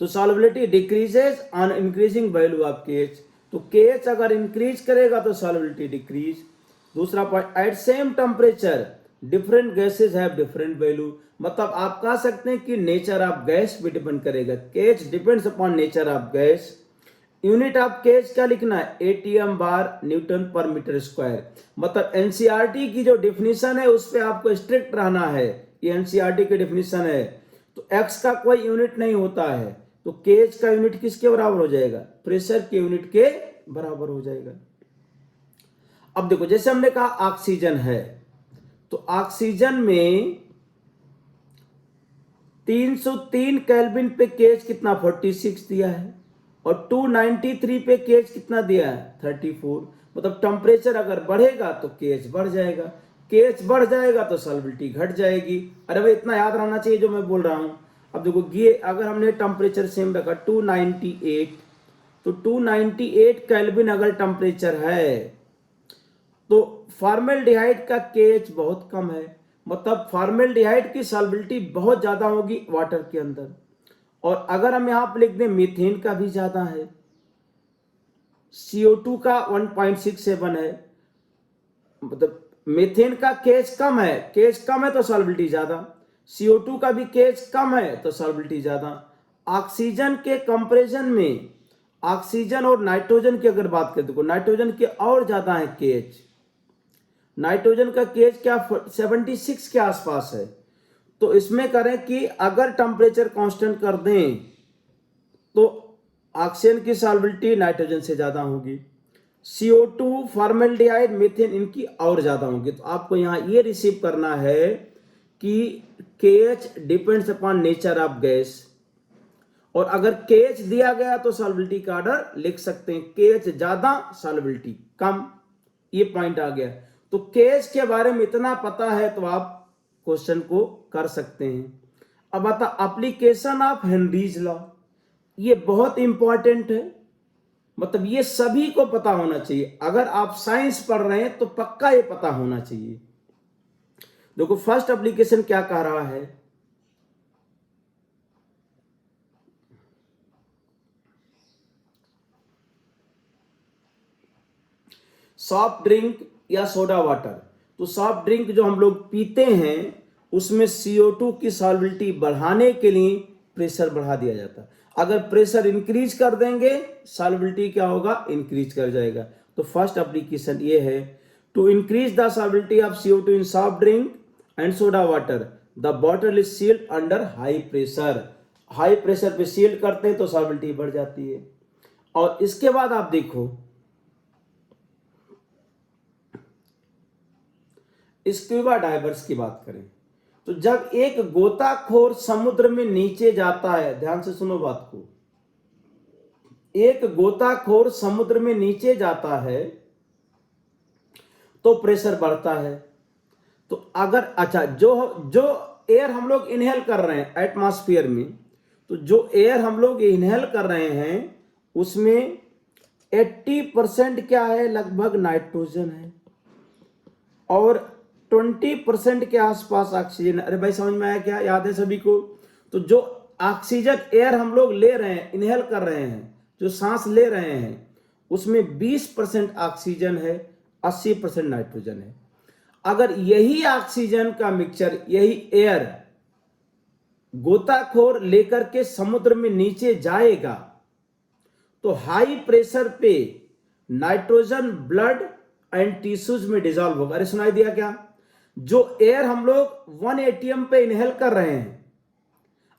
S1: तो solubility decreases on increasing value of KH। तो KH अगर इंक्रीज करेगा तो सॉल्बिलिटी डिक्रीज। दूसरा point, at same temperature different gases have different value. मतलब आप कह सकते हैं कि नेचर ऑफ गैस भी डिपेंड करेगा, KH depends upon nature of gas. Unit of KH क्या लिखना है, ATM bar newton per metre square. मतलब एनसीईआरटी की जो डिफिनीशन है उस पर आपको स्ट्रिक्ट रहना है, ये एनसीईआरटी की डिफिनीशन है। तो X का कोई यूनिट नहीं होता है, तो KH का यूनिट किसके बराबर हो जाएगा, प्रेशर के यूनिट के बराबर हो जाएगा। अब देखो, जैसे हमने कहा ऑक्सीजन है, तो ऑक्सीजन में 303 केल्विन पे KH कितना 46 दिया है, और 293 पे KH कितना दिया है 34। मतलब टेम्परेचर अगर बढ़ेगा तो KH बढ़ जाएगा, KH बढ़ जाएगा तो सॉल्बिलिटी घट जाएगी। अरे भाई इतना याद रहना चाहिए जो मैं बोल रहा हूं। अब देखो ये अगर हमने टेम्परेचर सेम रखा 298, तो 298 केल्विन अगर टेम्परेचर है तो फॉर्मेल्डिहाइड का KH बहुत कम है, मतलब फॉर्मेल्डिहाइड की सॉल्बिलिटी बहुत ज़्यादा होगी वाटर के अंदर। और अगर हम यहाँ पर लिख दें मीथेन का भी ज़्यादा है, CO2 का 1.67 है, मतलब मीथेन का केएच कम है, केएच कम है तो सॉल्बिलिटी ज़्यादा, CO2 का भी केएच कम है तो सॉल्बिलिटी ज़्यादा। ऑक्सीजन के कंपैरिजन में ऑक्सीजन और नाइट्रोजन की अगर बात करें तो नाइट्रोजन के और ज़्यादा है केएच। नाइट्रोजन का केएच क्या 76 के आसपास है। तो इसमें करें कि अगर टेम्परेचर कांस्टेंट कर दें तो ऑक्सीजन की सॉल्बिलिटी नाइट्रोजन से ज़्यादा होगी, CO2, फॉर्मेल्डिहाइड, मीथेन इनकी और ज़्यादा होगी। तो आपको यहाँ ये रिसीव करना है कि KH depends upon nature of gas, और अगर KH दिया गया तो सॉल्बिलिटी का ऑर्डर लिख सकते हैं, KH ज़्यादा सॉल्बिलिटी कम, ये पॉइंट आ गया। तो KH के बारे में इतना पता है तो आप क्वेश्चन को कर सकते हैं। अब आता एप्लीकेशन ऑफ हेनरीज लॉ, ये बहुत इंपॉर्टेंट है, मतलब ये सभी को पता होना चाहिए। अगर आप साइंस पढ़ रहे हैं तो पक्का ये पता होना चाहिए। देखो फर्स्ट एप्लीकेशन क्या कह रहा है, सॉफ्ट ड्रिंक या सोडा वाटर। तो सॉफ्ट ड्रिंक जो हम लोग पीते हैं उसमें CO2 की सॉल्बिलिटी बढ़ाने के लिए प्रेशर बढ़ा दिया जाता है। अगर प्रेशर इंक्रीज कर देंगे सॉल्बिलिटी क्या होगा, इंक्रीज कर जाएगा। तो फर्स्ट एप्लीकेशन ये है, to increase the solubility of CO2 in soft drink and soda water the bottle is sealed under high pressure. High pressure पे सील्ड करते हैं तो सॉल्बिलिटी बढ़ जाती है। और इसके बाद आप देखो स्क्यूबा डाइवर्स की बात करें तो जब एक गोताखोर समुद्र में नीचे जाता है, ध्यान से सुनो बात को, एक गोताखोर समुद्र में नीचे जाता है तो प्रेशर बढ़ता है। तो अगर अच्छा जो एयर हम लोग इनहेल कर रहे हैं एटमॉस्फेयर में, तो जो एयर हम लोग इनहेल कर रहे हैं उसमें 80% क्या है, लगभग नाइट्रोजन है, और 20% के आसपास ऑक्सीजन। अरे भाई समझ में आया क्या, याद है सभी को? तो जो ऑक्सीजन एयर हम लोग ले रहे हैं, इनहेल कर रहे हैं, जो सांस ले रहे हैं, उसमें 20% ऑक्सीजन है, 80% नाइट्रोजन है। अगर यही ऑक्सीजन का मिक्सचर, यही एयर गोताखोर लेकर के समुद्र में नीचे जाएगा तो हाई प्रेशर पे नाइट्रोजन ब्लड एंड टिश्यूज में डिजॉल्व होगा। अरे सुनाई दिया क्या? जो एयर हम लोग 1 ATM पे इनहेल कर रहे हैं,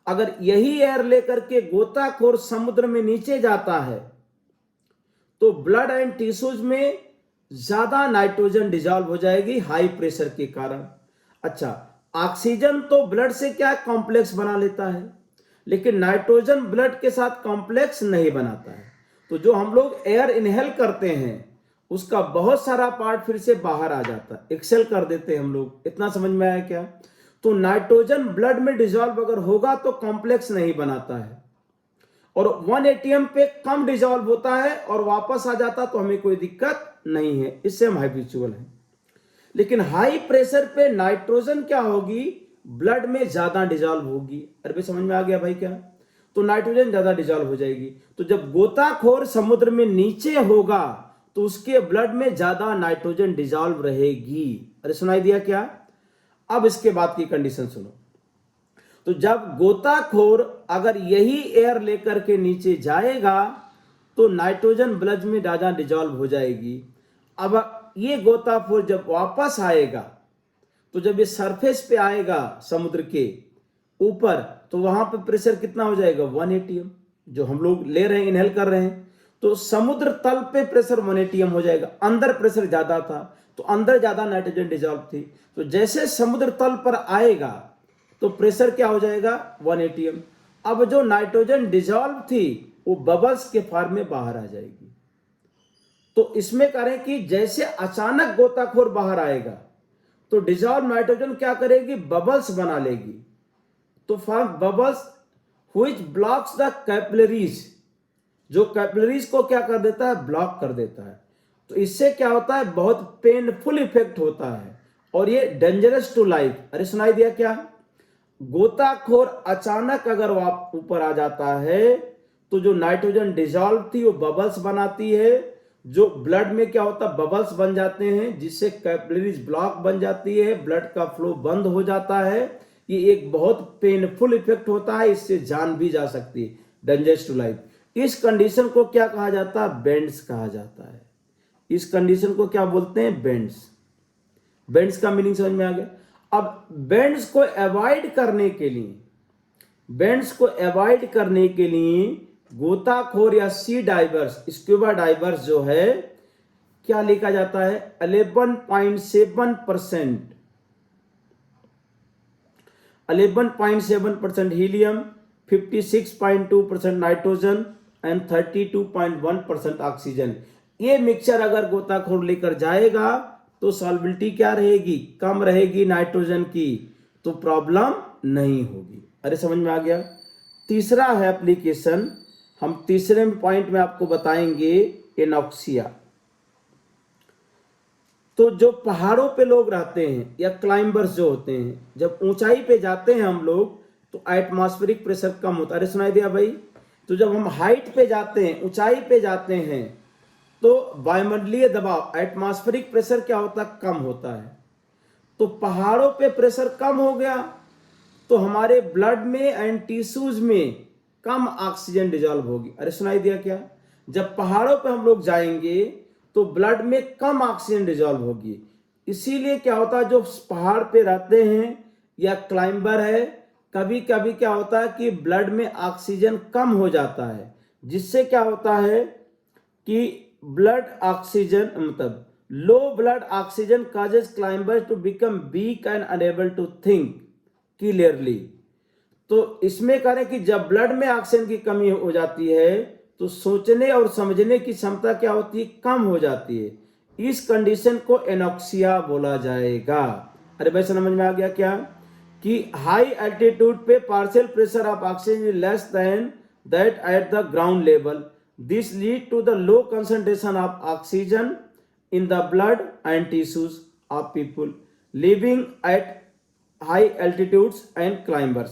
S1: अगर यही एयर लेकर के गोताखोर समुद्र में नीचे जाता है तो ब्लड एंड टिश्यूज में ज्यादा नाइट्रोजन डिजॉल्व हो जाएगी हाई प्रेशर के कारण। अच्छा, ऑक्सीजन तो ब्लड से क्या कॉम्प्लेक्स बना लेता है, लेकिन नाइट्रोजन ब्लड के साथ कॉम्प्लेक्स नहीं बनाता है। तो जो हम लोग एयर इनहेल करते हैं उसका बहुत सारा पार्ट फिर से बाहर आ जाता है, एक्सेल कर देते हैं हम लोग। इतना समझ में आया क्या? तो नाइट्रोजन ब्लड में डिजॉल्व अगर होगा तो कॉम्प्लेक्स नहीं बनाता है, और 1 ATM पे कम डिजॉल्व होता है और वापस आ जाता तो हमें कोई दिक्कत नहीं है, इससे हम हैबिचुअल हैं। लेकिन हाई प्रेशर पे नाइट्रोजन क्या होगी, ब्लड में ज्यादा डिजॉल्व होगी। अरे भाई समझ में आ गया भाई क्या? तो नाइट्रोजन ज्यादा डिजॉल्व हो जाएगी। तो जब गोताखोर समुद्र में नीचे होगा तो उसके ब्लड में ज्यादा नाइट्रोजन डिजॉल्व रहेगी। अरे सुनाई दिया क्या? अब इसके बाद की कंडीशन सुनो। तो जब गोताखोर अगर यही एयर लेकर के नीचे जाएगा तो नाइट्रोजन ब्लड में ज्यादा डिजॉल्व हो जाएगी। अब ये गोताखोर जब वापस आएगा तो जब ये सरफेस पे आएगा समुद्र के ऊपर तो वहां पे प्रेशर कितना हो जाएगा, 1 ATM, जो हम लोग ले रहे हैं, इनहेल कर रहे हैं। तो समुद्र तल पे प्रेशर 1 ATM हो जाएगा। अंदर प्रेशर ज्यादा था तो अंदर ज्यादा नाइट्रोजन डिजॉल्व थी। तो जैसे समुद्र तल पर आएगा तो प्रेशर क्या हो जाएगा, 1 ATM। अब जो नाइट्रोजन डिजॉल्व थी वो बबल्स के फॉर्म में बाहर आ जाएगी। तो इसमें करें कि जैसे अचानक गोताखोर बाहर आएगा तो डिजॉल्व नाइट्रोजन क्या करेगी, बबल्स बना लेगी। तो form bubbles which blocks the capillaries, जो कैपिलरीज को क्या कर देता है, ब्लॉक कर देता है। तो इससे क्या होता है, बहुत पेनफुल इफेक्ट होता है और ये डेंजरस टू लाइफ। अरे सुनाई दिया क्या? गोताखोर अचानक अगर वो ऊपर आ जाता है तो जो नाइट्रोजन डिजॉल्व थी वो बबल्स बनाती है, जो ब्लड में क्या होता है बबल्स बन जाते हैं, जिससे कैपिलरीज ब्लॉक बन जाती है, ब्लड का फ्लो बंद हो जाता है। ये एक बहुत पेनफुल इफेक्ट होता है, इससे जान भी जा सकती है, डेंजरस टू लाइफ। इस कंडीशन को क्या कहा जाता है? बेंड्स कहा जाता है। इस कंडीशन को क्या बोलते हैं? बेंड्स। बेंड्स का मीनिंग समझ में आ गया। अब बेंड्स को अवॉइड करने के लिए, बेंड्स को अवॉइड करने के लिए गोताखोर या सी डाइवर्स, स्क्यूबा डाइवर्स जो है, क्या लिखा जाता है? 11.7% 11.7% हीलियम, 56.2% नाइट्रोजन एंड 32.1% ऑक्सीजन। ये मिक्सचर अगर गोताखोर लेकर जाएगा तो सॉल्बिलिटी क्या रहेगी? कम रहेगी नाइट्रोजन की, तो प्रॉब्लम नहीं होगी। अरे समझ में आ गया। तीसरा है एप्लीकेशन, हम तीसरे पॉइंट में आपको बताएंगे एनॉक्सिया। तो जो पहाड़ों पे लोग रहते हैं या क्लाइंबर्स जो होते हैं, जब ऊंचाई पे जाते हैं हम लोग तो एटमॉस्फेरिक प्रेशर कम होता है। अरे सुनाई दिया भाई? तो जब हम हाइट पे जाते हैं, ऊंचाई पे जाते हैं, तो वायुमंडलीय दबाव, एटमॉस्फेरिक प्रेशर क्या होता है? कम होता है। तो पहाड़ों पे प्रेशर कम हो गया तो हमारे ब्लड में एंड टिश्यूज में कम ऑक्सीजन डिजॉल्व होगी। अरे सुनाई दिया क्या? जब पहाड़ों पे हम लोग जाएंगे तो ब्लड में कम ऑक्सीजन डिजॉल्व होगी। इसीलिए क्या होता है, जो पहाड़ पे रहते हैं या क्लाइंबर है, कभी कभी क्या होता है कि ब्लड में ऑक्सीजन कम हो जाता है, जिससे क्या होता है कि ब्लड ऑक्सीजन मतलब low blood oxygen causes climbers to become weak and unable to think clearly। तो इसमें करें कि जब ब्लड में ऑक्सीजन की कमी हो जाती है तो सोचने और समझने की क्षमता क्या होती है? कम हो जाती है। इस कंडीशन को एनॉक्सिया बोला जाएगा। अरे भाई समझ में आ गया क्या? कि हाई एल्टीट्यूड पे partial pressure of oxygen is less than that at the ground level. This lead to the low concentration of oxygen in the blood and tissues of people living at high altitudes and climbers।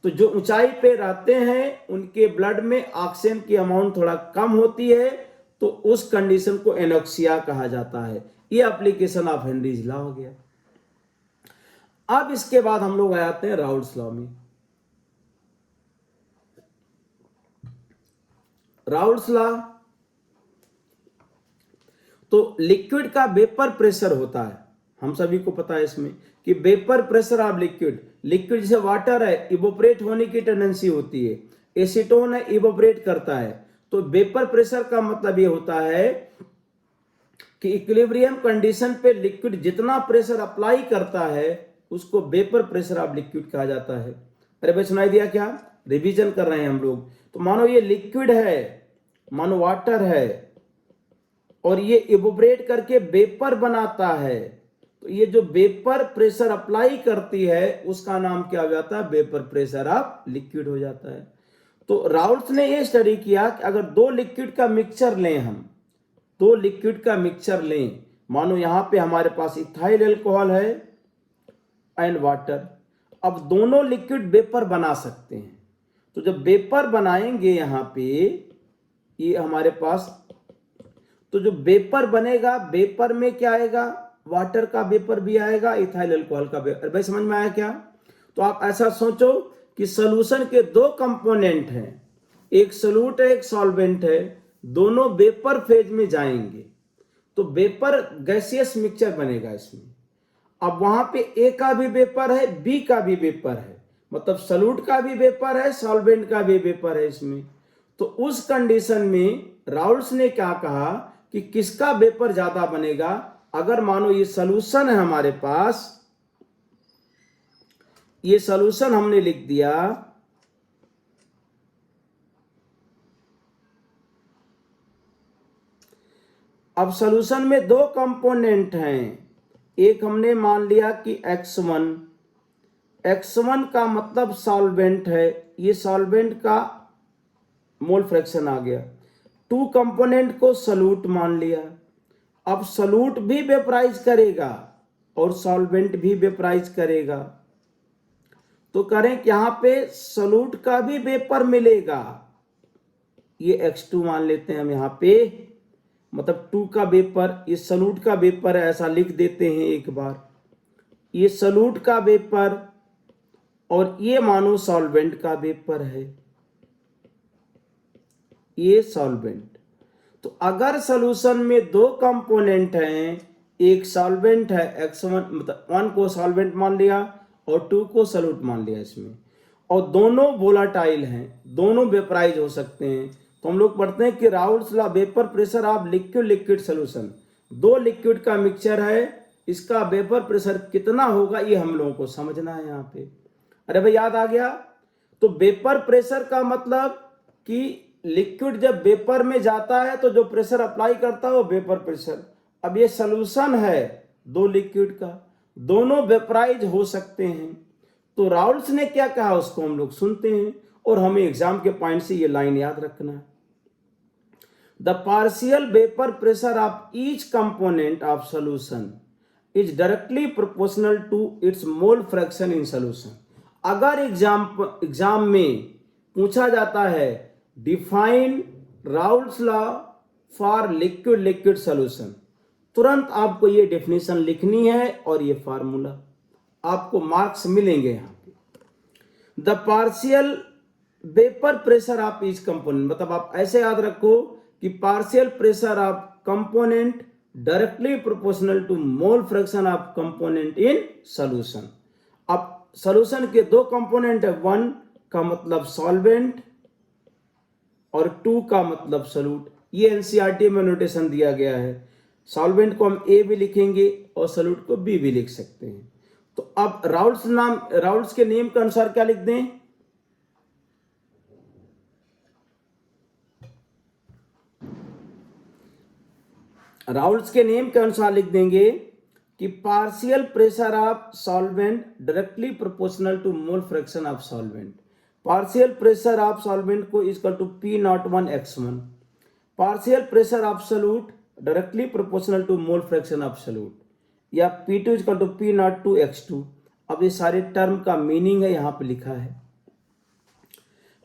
S1: तो जो ऊंचाई पे रहते हैं उनके blood में oxygen की amount थोड़ा कम होती है, तो उस कंडीशन को एनॉक्सिया कहा जाता है। ये एप्लीकेशन ऑफ हेनरीज लॉ हो गया। अब इसके बाद हम लोग आते हैं राउल्ट्स लॉ में। राउल्ट्स लॉ, तो लिक्विड का वेपर प्रेशर होता है, हम सभी को पता है इसमें कि vapour pressure of liquid, liquid जैसे वाटर है इवोपरेट होने की टेंडेंसी होती है, एसीटोन है इवोपरेट करता है। तो वेपर प्रेशर का मतलब ये होता है कि इक्विलिब्रियम कंडीशन पे लिक्विड जितना प्रेशर अप्लाई करता है उसको वेपर प्रेशर ऑफ लिक्विड कहा जाता है। अरे भाई सुनाई दिया क्या? रिवीजन कर रहे हैं हम लोग। तो मानो ये लिक्विड है, मानो वाटर है, और ये इवोपरेट करके वेपर बनाता है, तो ये जो वेपर प्रेशर अप्लाई करती है उसका नाम क्या हो जाता है? वेपर प्रेशर ऑफ लिक्विड हो जाता है। तो राउल्ट्स ने ये स्टडी किया कि अगर दो लिक्विड का मिक्सचर लें, हम दो लिक्विड का मिक्सचर लें, मानो यहां पे हमारे पास इथाइल अल्कोहल है एंड वाटर, अब दोनों लिक्विड वेपर बना सकते हैं। तो जब वेपर बनाएंगे यहां पे, ये हमारे पास, तो जो वेपर बनेगा, वेपर में क्या आएगा? वाटर का वेपर भी आएगा, इथाइल अल्कोहल का वेपर। भाई समझ में आया क्या? तो आप ऐसा सोचो कि सॉल्यूशन के दो कंपोनेंट हैं, एक सोल्यूट है एक सॉल्वेंट है, दोनों वेपर फेज में जाएंगे तो वेपर गैसियस मिक्सचर बनेगा इसमें। अब वहां पे ए का भी वेपर है, बी का भी वेपर है, मतलब सोल्यूट का भी वेपर है, सॉल्वेंट का भी वेपर है इसमें। तो उस कंडीशन में राउल्ट्स ने क्या कहा कि किसका वेपर ज्यादा बनेगा? अगर मानो ये सॉल्यूशन है हमारे पास, ये सॉल्यूशन हमने लिख दिया, अब सॉल्यूशन में दो कंपोनेंट हैं, एक हमने मान लिया कि X1, X1 का मतलब सॉल्वेंट है, ये सॉल्वेंट का मोल फ्रैक्शन आ गया। टू कंपोनेंट को सॉल्यूट मान लिया। अब सॉल्यूट भी वेपराइज करेगा, और सॉल्वेंट भी वेपराइज करेगा। तो करें कि यहां पे सॉल्यूट का भी वेपर मिलेगा। ये X2 मान लेते हैं हम यहां पे, मतलब 2 का वेपर, ये सॉल्यूट का वेपर है, ऐसा लिख देते हैं एक बार। ये सॉल्यूट का वेपर और ये मानो सॉल्वेंट का वेपर है, ये सॉल्वेंट। तो अगर सॉल्यूशन में दो कंपोनेंट हैं, एक सॉल्वेंट है X1, मतलब 1 को सॉल्वेंट मान लिया और 2 को सॉल्यूट मान लिया इसमें, और दोनों वोलाटाइल हैं, दोनों वेपराइज हो सकते हैं, तो हम लोग पढ़ते हैं कि Raoult's law, vapour pressure of liquid liquid solution, दो लिक्विड का मिक्सचर है, इसका वेपर प्रेशर कितना होगा ये हम लोगों को समझना है यहाँ पे। अरे भाई याद आ गया। तो वेपर प्रेशर का मतलब कि लिक्विड जब वेपर में जाता है तो जो प्रेशर अप्लाई करता है वो वेपर प्रेशर। अब ये सॉल्यूशन है दो लिक्विड का, दोनों वेपराइज हो सकते हैं। तो राउल्स ने क्या कहा उसको हम लोग सुनते हैं, और हमें एग्जाम के पॉइंट से ये लाइन याद रखना है। The partial vapour pressure of each component of solution is directly proportional to its mole fraction in solution. अगर एग्जाम में पूछा जाता है define Raoult's law for liquid liquid solution, तुरंत आपको ये डेफिनेशन लिखनी है और ये फार्मूला, आपको मार्क्स मिलेंगे यहाँ पे। The partial vapour pressure of each component, मतलब आप ऐसे याद रखो कि partial pressure of component directly proportional to mole fraction of component in solution. अब सॉल्यूशन के दो कंपोनेंट है, 1 का मतलब सॉल्वेंट और 2 का मतलब सॉल्यूट। ये एनसीईआरटी में नोटेशन दिया गया है, सॉल्वेंट को हम ए भी लिखेंगे और सॉल्यूट को बी भी लिख सकते हैं। तो अब राउल्स के नेम के अनुसार क्या लिख दें, राउल्स के नेम के अनुसार लिख देंगे कि partial pressure of solvent directly proportional to mole fraction of solvent. Partial pressure of solvent को equal to P01 X1, partial pressure of solute directly proportional to mole fraction of solute, या P2 equal to P02 X2। अब ये सारे term का meaning है यहाँ पे लिखा है,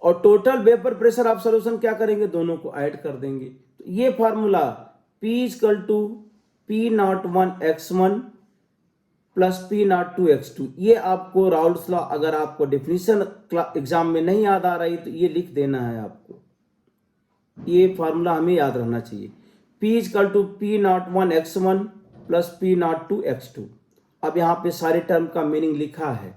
S1: और total vapour pressure of solution क्या करेंगे, दोनों को ऐड कर देंगे। तो ये formula P equal to P01 X1 plus P02 X2, ये आपको राउल्स लॉ, अगर आपको डेफिनेशन एग्जाम में नहीं याद आ रही तो ये लिख देना है आपको, ये फार्मूला हमें याद रहना चाहिए। P equal to P01 X1 plus P02 X2। अब यहाँ पे सारे टर्म का मीनिंग लिखा है।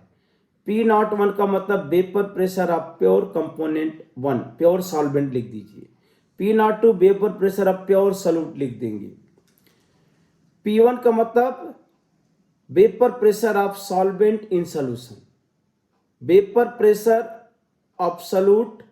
S1: P01 का मतलब vapour pressure of pure component 1, pure solvent लिख दीजिए। P02 vapour pressure of pure solute लिख देंगे। P1 का मतलब vapour pressure of solvent in solution, vapour pressure of solute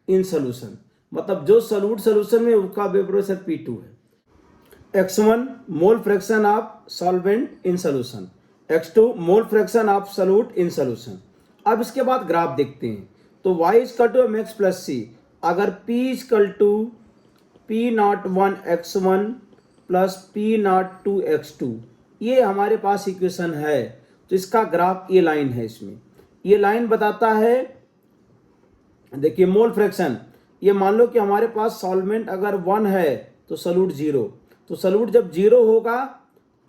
S1: in solution, मतलब जो सॉल्यूट सॉल्यूशन में उसका वेपर प्रेशर P2 है। X1 mole fraction of solvent in solution, X2 mole fraction of solute in solution. अब इसके बाद graph देखते हैं। तो y equal to mx plus C, अगर P equal to P01 X1 plus P02 X2, ये हमारे पास इक्वेशन है, तो इसका ग्राफ ये लाइन है, इसमें ये लाइन बताता है, देखिए मोल फ्रैक्शन, ये मान लो कि हमारे पास सॉल्वेंट अगर 1 है तो सॉल्यूट 0, तो सॉल्यूट जब 0 होगा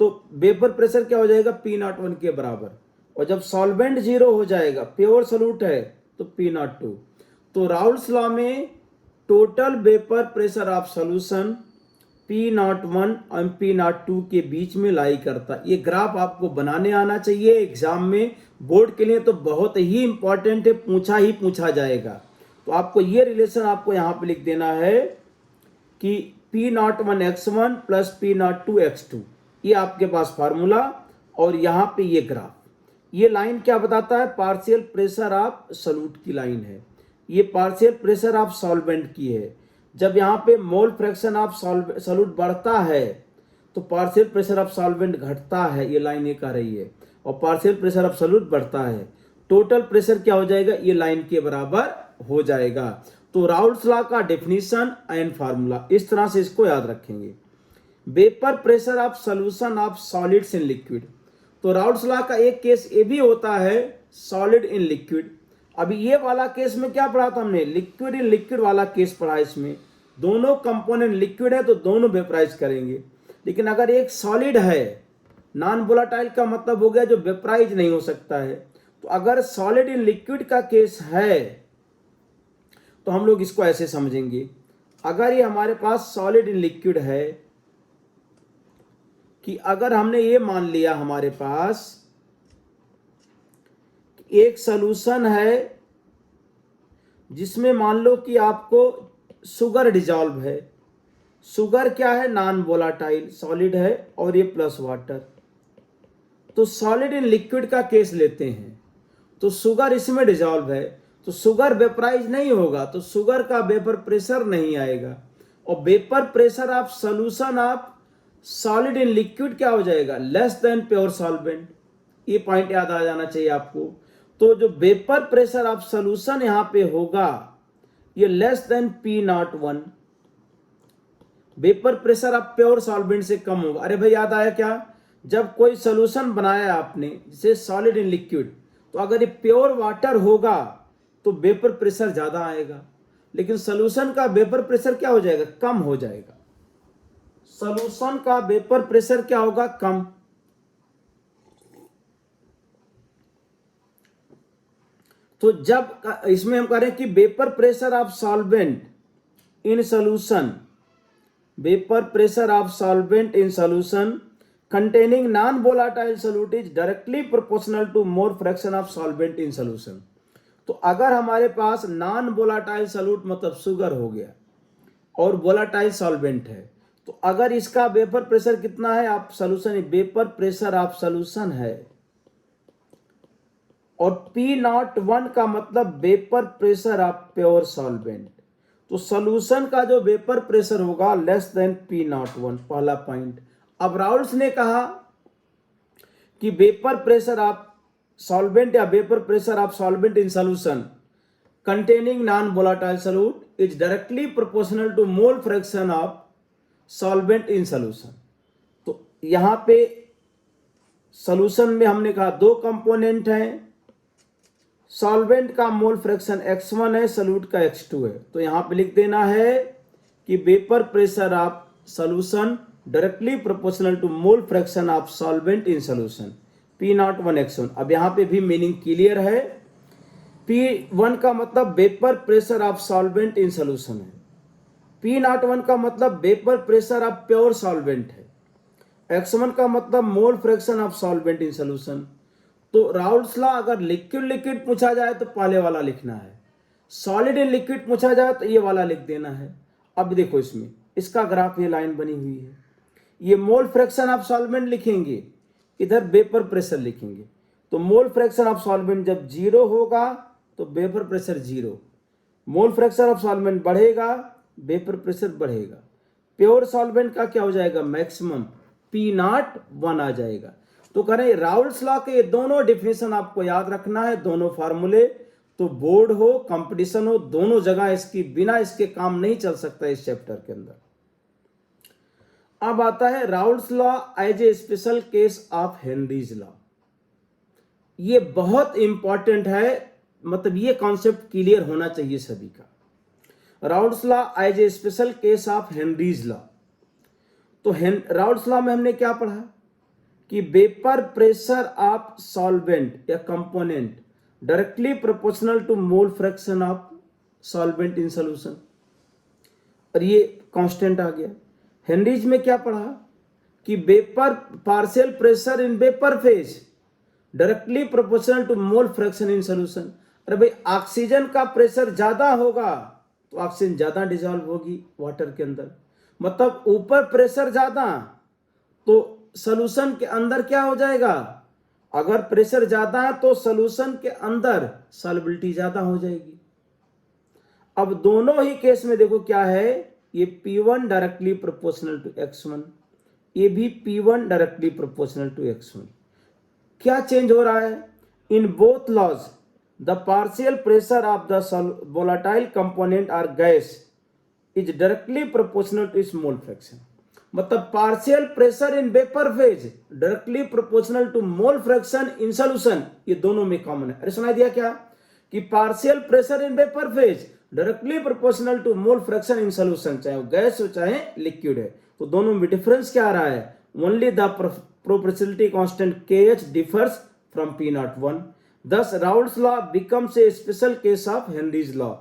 S1: तो वेपर प्रेशर क्या हो जाएगा, P01 के बराबर, और जब सॉल्वेंट 0 हो जाएगा, प्योर सॉल्यूट है तो P02। तो राउल्स लॉ में total vapour pressure of solution P01 और P02 के बीच में लाई करता। ये ग्राफ आपको बनाने आना चाहिए, एग्जाम में बोर्ड के लिए तो बहुत ही इंपॉर्टेंट है, पूछा जाएगा। तो आपको ये रिलेशन आपको यहाँ पे लिख देना है कि P01 X1 plus P02 X2, ये आपके पास फार्मूला, और यहाँ पे ये ग्राफ, ये लाइन क्या बताता है, पार्शियल प्रेशर ऑफ सॉल्यूट की लाइन है, ये पार्शियल प्रेशर ऑफ सॉल्वेंट की है। जब यहाँ पे मोल फ्रैक्शन ऑफ सॉल्यूट बढ़ता है तो पार्शियल प्रेशर ऑफ सॉल्वेंट घटता है, ये लाइन ये कह रही है, और पार्शियल प्रेशर ऑफ सॉल्यूट बढ़ता है, टोटल प्रेशर क्या हो जाएगा, ये लाइन के बराबर हो जाएगा। तो राउल्स लॉ का डेफिनेशन एंड फार्मूला, इस तरह से इसको याद रखेंगे। Vapour pressure of solution of solids in liquid, तो राउल्स लॉ का एक केस ये भी होता है सॉलिड इन लिक्विड। अभी ये वाला केस में क्या पढ़ा था हमने, लिक्विड इन लिक्विड वाला केस पढ़ा। इसमें दोनों कंपोनेंट लिक्विड है तो दोनों वेपराइज करेंगे। लेकिन अगर एक सॉलिड है, नॉन वोलाटाइल का मतलब हो गया जो वेपराइज नहीं हो सकता है। तो अगर सॉलिड इन लिक्विड का केस है तो हम लोग इसको ऐसे समझेंगे, अगर ये हमारे पास सॉलिड इन लिक्विड है कि अगर हमने ये मान लिया हमारे पास एक सॉल्यूशन है जिसमें मान लो कि आपको शुगर डिजॉल्व है। शुगर क्या है, नॉन वोलाटाइल सॉलिड है और ये प्लस वाटर। तो सॉलिड इन लिक्विड का केस लेते हैं तो शुगर इसमें डिजॉल्व है तो शुगर वेपराइज नहीं होगा, तो शुगर का वेपर प्रेशर नहीं आएगा। और vapour pressure of solution of solid in liquid क्या हो जाएगा, लेस देन प्योर सॉल्वेंट। ये पॉइंट याद आ जाना चाहिए आपको। तो जो वेपर प्रेशर ऑफ सॉल्यूशन यहां पे होगा ये less than P01, vapour pressure of pure solvent से कम होगा। अरे भाई याद आया क्या, जब कोई सॉल्यूशन बनाया आपने जैसे सॉलिड इन लिक्विड, तो अगर ये प्योर वाटर होगा तो वेपर प्रेशर ज्यादा आएगा, लेकिन सॉल्यूशन का वेपर प्रेशर क्या हो जाएगा, कम हो जाएगा। सॉल्यूशन का वेपर प्रेशर क्या होगा, कम। तो जब इसमें हम कह रहे हैं कि vapour pressure of solvent in solution, vapour pressure of solvent in solution containing non-volatile solute is directly proportional to more fraction of solvent in solution। तो अगर हमारे पास नॉन वोलाटाइल सॉल्यूट मतलब शुगर हो गया और वोलाटाइल सॉल्वेंट है, तो अगर इसका वेपर प्रेशर कितना है, आप solution vapour pressure of solution है और P01 का मतलब vapour pressure of pure solvent, तो सॉल्यूशन का जो वेपर प्रेशर होगा लेस देन P01, पहला पॉइंट। अब राउल्स ने कहा कि वेपर प्रेशर ऑफ सॉल्वेंट या vapour pressure of solvent in solution containing non volatile solute is directly proportional to mole fraction of solvent in solution. तो यहां पे सॉल्यूशन में हमने कहा दो कंपोनेंट हैं, सॉल्वेंट का मोल फ्रैक्शन x1 है, सॉल्यूट का x2 है। तो यहां पे लिख देना है कि vapour pressure of solution directly proportional to mole fraction of solvent in solution P01 x1। अब यहां पे भी मीनिंग क्लियर है। P1 का मतलब vapour pressure of solvent in solution है, P01 का मतलब vapour pressure of pure solvent है, x1 का मतलब मोल fraction of solvent in solution. तो राउल्स लॉ अगर लिक्विड लिक्विड पूछा जाए तो पहले वाला लिखना है, सॉलिड इन लिक्विड पूछा जाए तो ये वाला लिख देना है। अब देखो इसमें इसका ग्राफ, ये लाइन बनी हुई है, ये मोल फ्रैक्शन ऑफ सॉल्वेंट लिखेंगे, इधर वेपर प्रेशर लिखेंगे। तो मोल फ्रैक्शन ऑफ सॉल्वेंट जब 0 होगा तो vapour pressure 0, mole fraction of solvent बढ़ेगा वेपर प्रेशर बढ़ेगा। प्योर सॉल्वेंट का क्या हो जाएगा, मैक्सिमम P01 आ जाएगा। तो करें राउल्स लॉ के दोनों डिफिनेशन आपको याद रखना है, दोनों फार्मूले। तो बोर्ड हो कंपटीशन हो दोनों जगह इसकी बिना इसके काम नहीं चल सकता इस चैप्टर के अंदर। अब आता है Raoult's law as a special case of Henry's law. ये बहुत इंपॉर्टेंट है, मतलब ये कॉन्सेप्ट क्लियर होना चाहिए सभी का। Raoult's law as a special case of Henry's law. तो राउल्स लॉ में हमने क्या पढ़ा कि वेपर प्रेशर ऑफ सॉल्वेंट या component directly proportional to mole fraction of solvent in solution, और ये कांस्टेंट आ गया। हेनरीज में क्या पढ़ा कि vapour partial pressure in vapour phase directly proportional to mole fraction in solution. अरे भाई ऑक्सीजन का प्रेशर ज्यादा होगा तो ऑक्सीजन ज्यादा डिसॉल्व होगी वाटर के अंदर, मतलब ऊपर प्रेशर ज्यादा तो सॉल्यूशन के अंदर क्या हो जाएगा, अगर प्रेशर ज्यादा है तो सॉल्यूशन के अंदर सॉल्युबिलिटी ज्यादा हो जाएगी। अब दोनों ही केस में देखो क्या है, ये P1 directly proportional to x1, ये भी P1 directly proportional to x1। क्या चेंज हो रहा है, in both laws the partial pressure of the volatile component or gas is directly proportional to its mole fraction. मतलब partial pressure in vapour phase directly proportional to mole fraction in solution, ये दोनों में common है। अरे सुनाई दिया क्या कि partial pressure in vapour phase directly proportional to mole fraction in solution, चाहे वो गैस हो चाहे लिक्विड है, तो दोनों में डिफरेंस क्या आ रहा है, only the proportionality constant KH differs from P01। Thus Raoult's law becomes a special case of Henry's law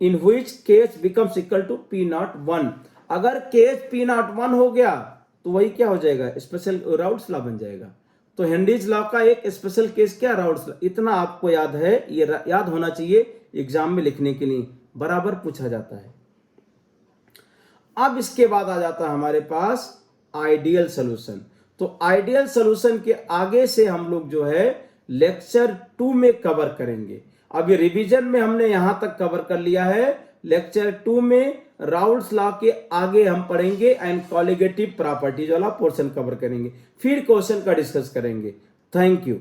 S1: in which KH becomes equal to P01। अगर KH P01 हो गया तो वही क्या हो जाएगा, स्पेशल राउल्ट्स लॉ बन जाएगा। तो हेनरीज लॉ का एक स्पेशल केस क्या, राउल्ट्स लॉ। इतना आपको याद है, ये याद होना चाहिए एग्जाम में लिखने के लिए, बराबर पूछा जाता है। अब इसके बाद आ जाता है हमारे पास आइडियल सॉल्यूशन। तो आइडियल सॉल्यूशन के आगे से हम लोग जो है लेक्चर 2 में कवर करेंगे। अभी रिवीजन में हमने यहां तक कवर कर लिया है, लेक्चर 2 में राउल्ट्स लॉ के आगे हम पढ़ेंगे एंड कॉलिगेटिव प्रॉपर्टीज वाला पोर्शन कवर करेंगे, फिर क्वेश्चन का डिस्कस करेंगे। Thank you.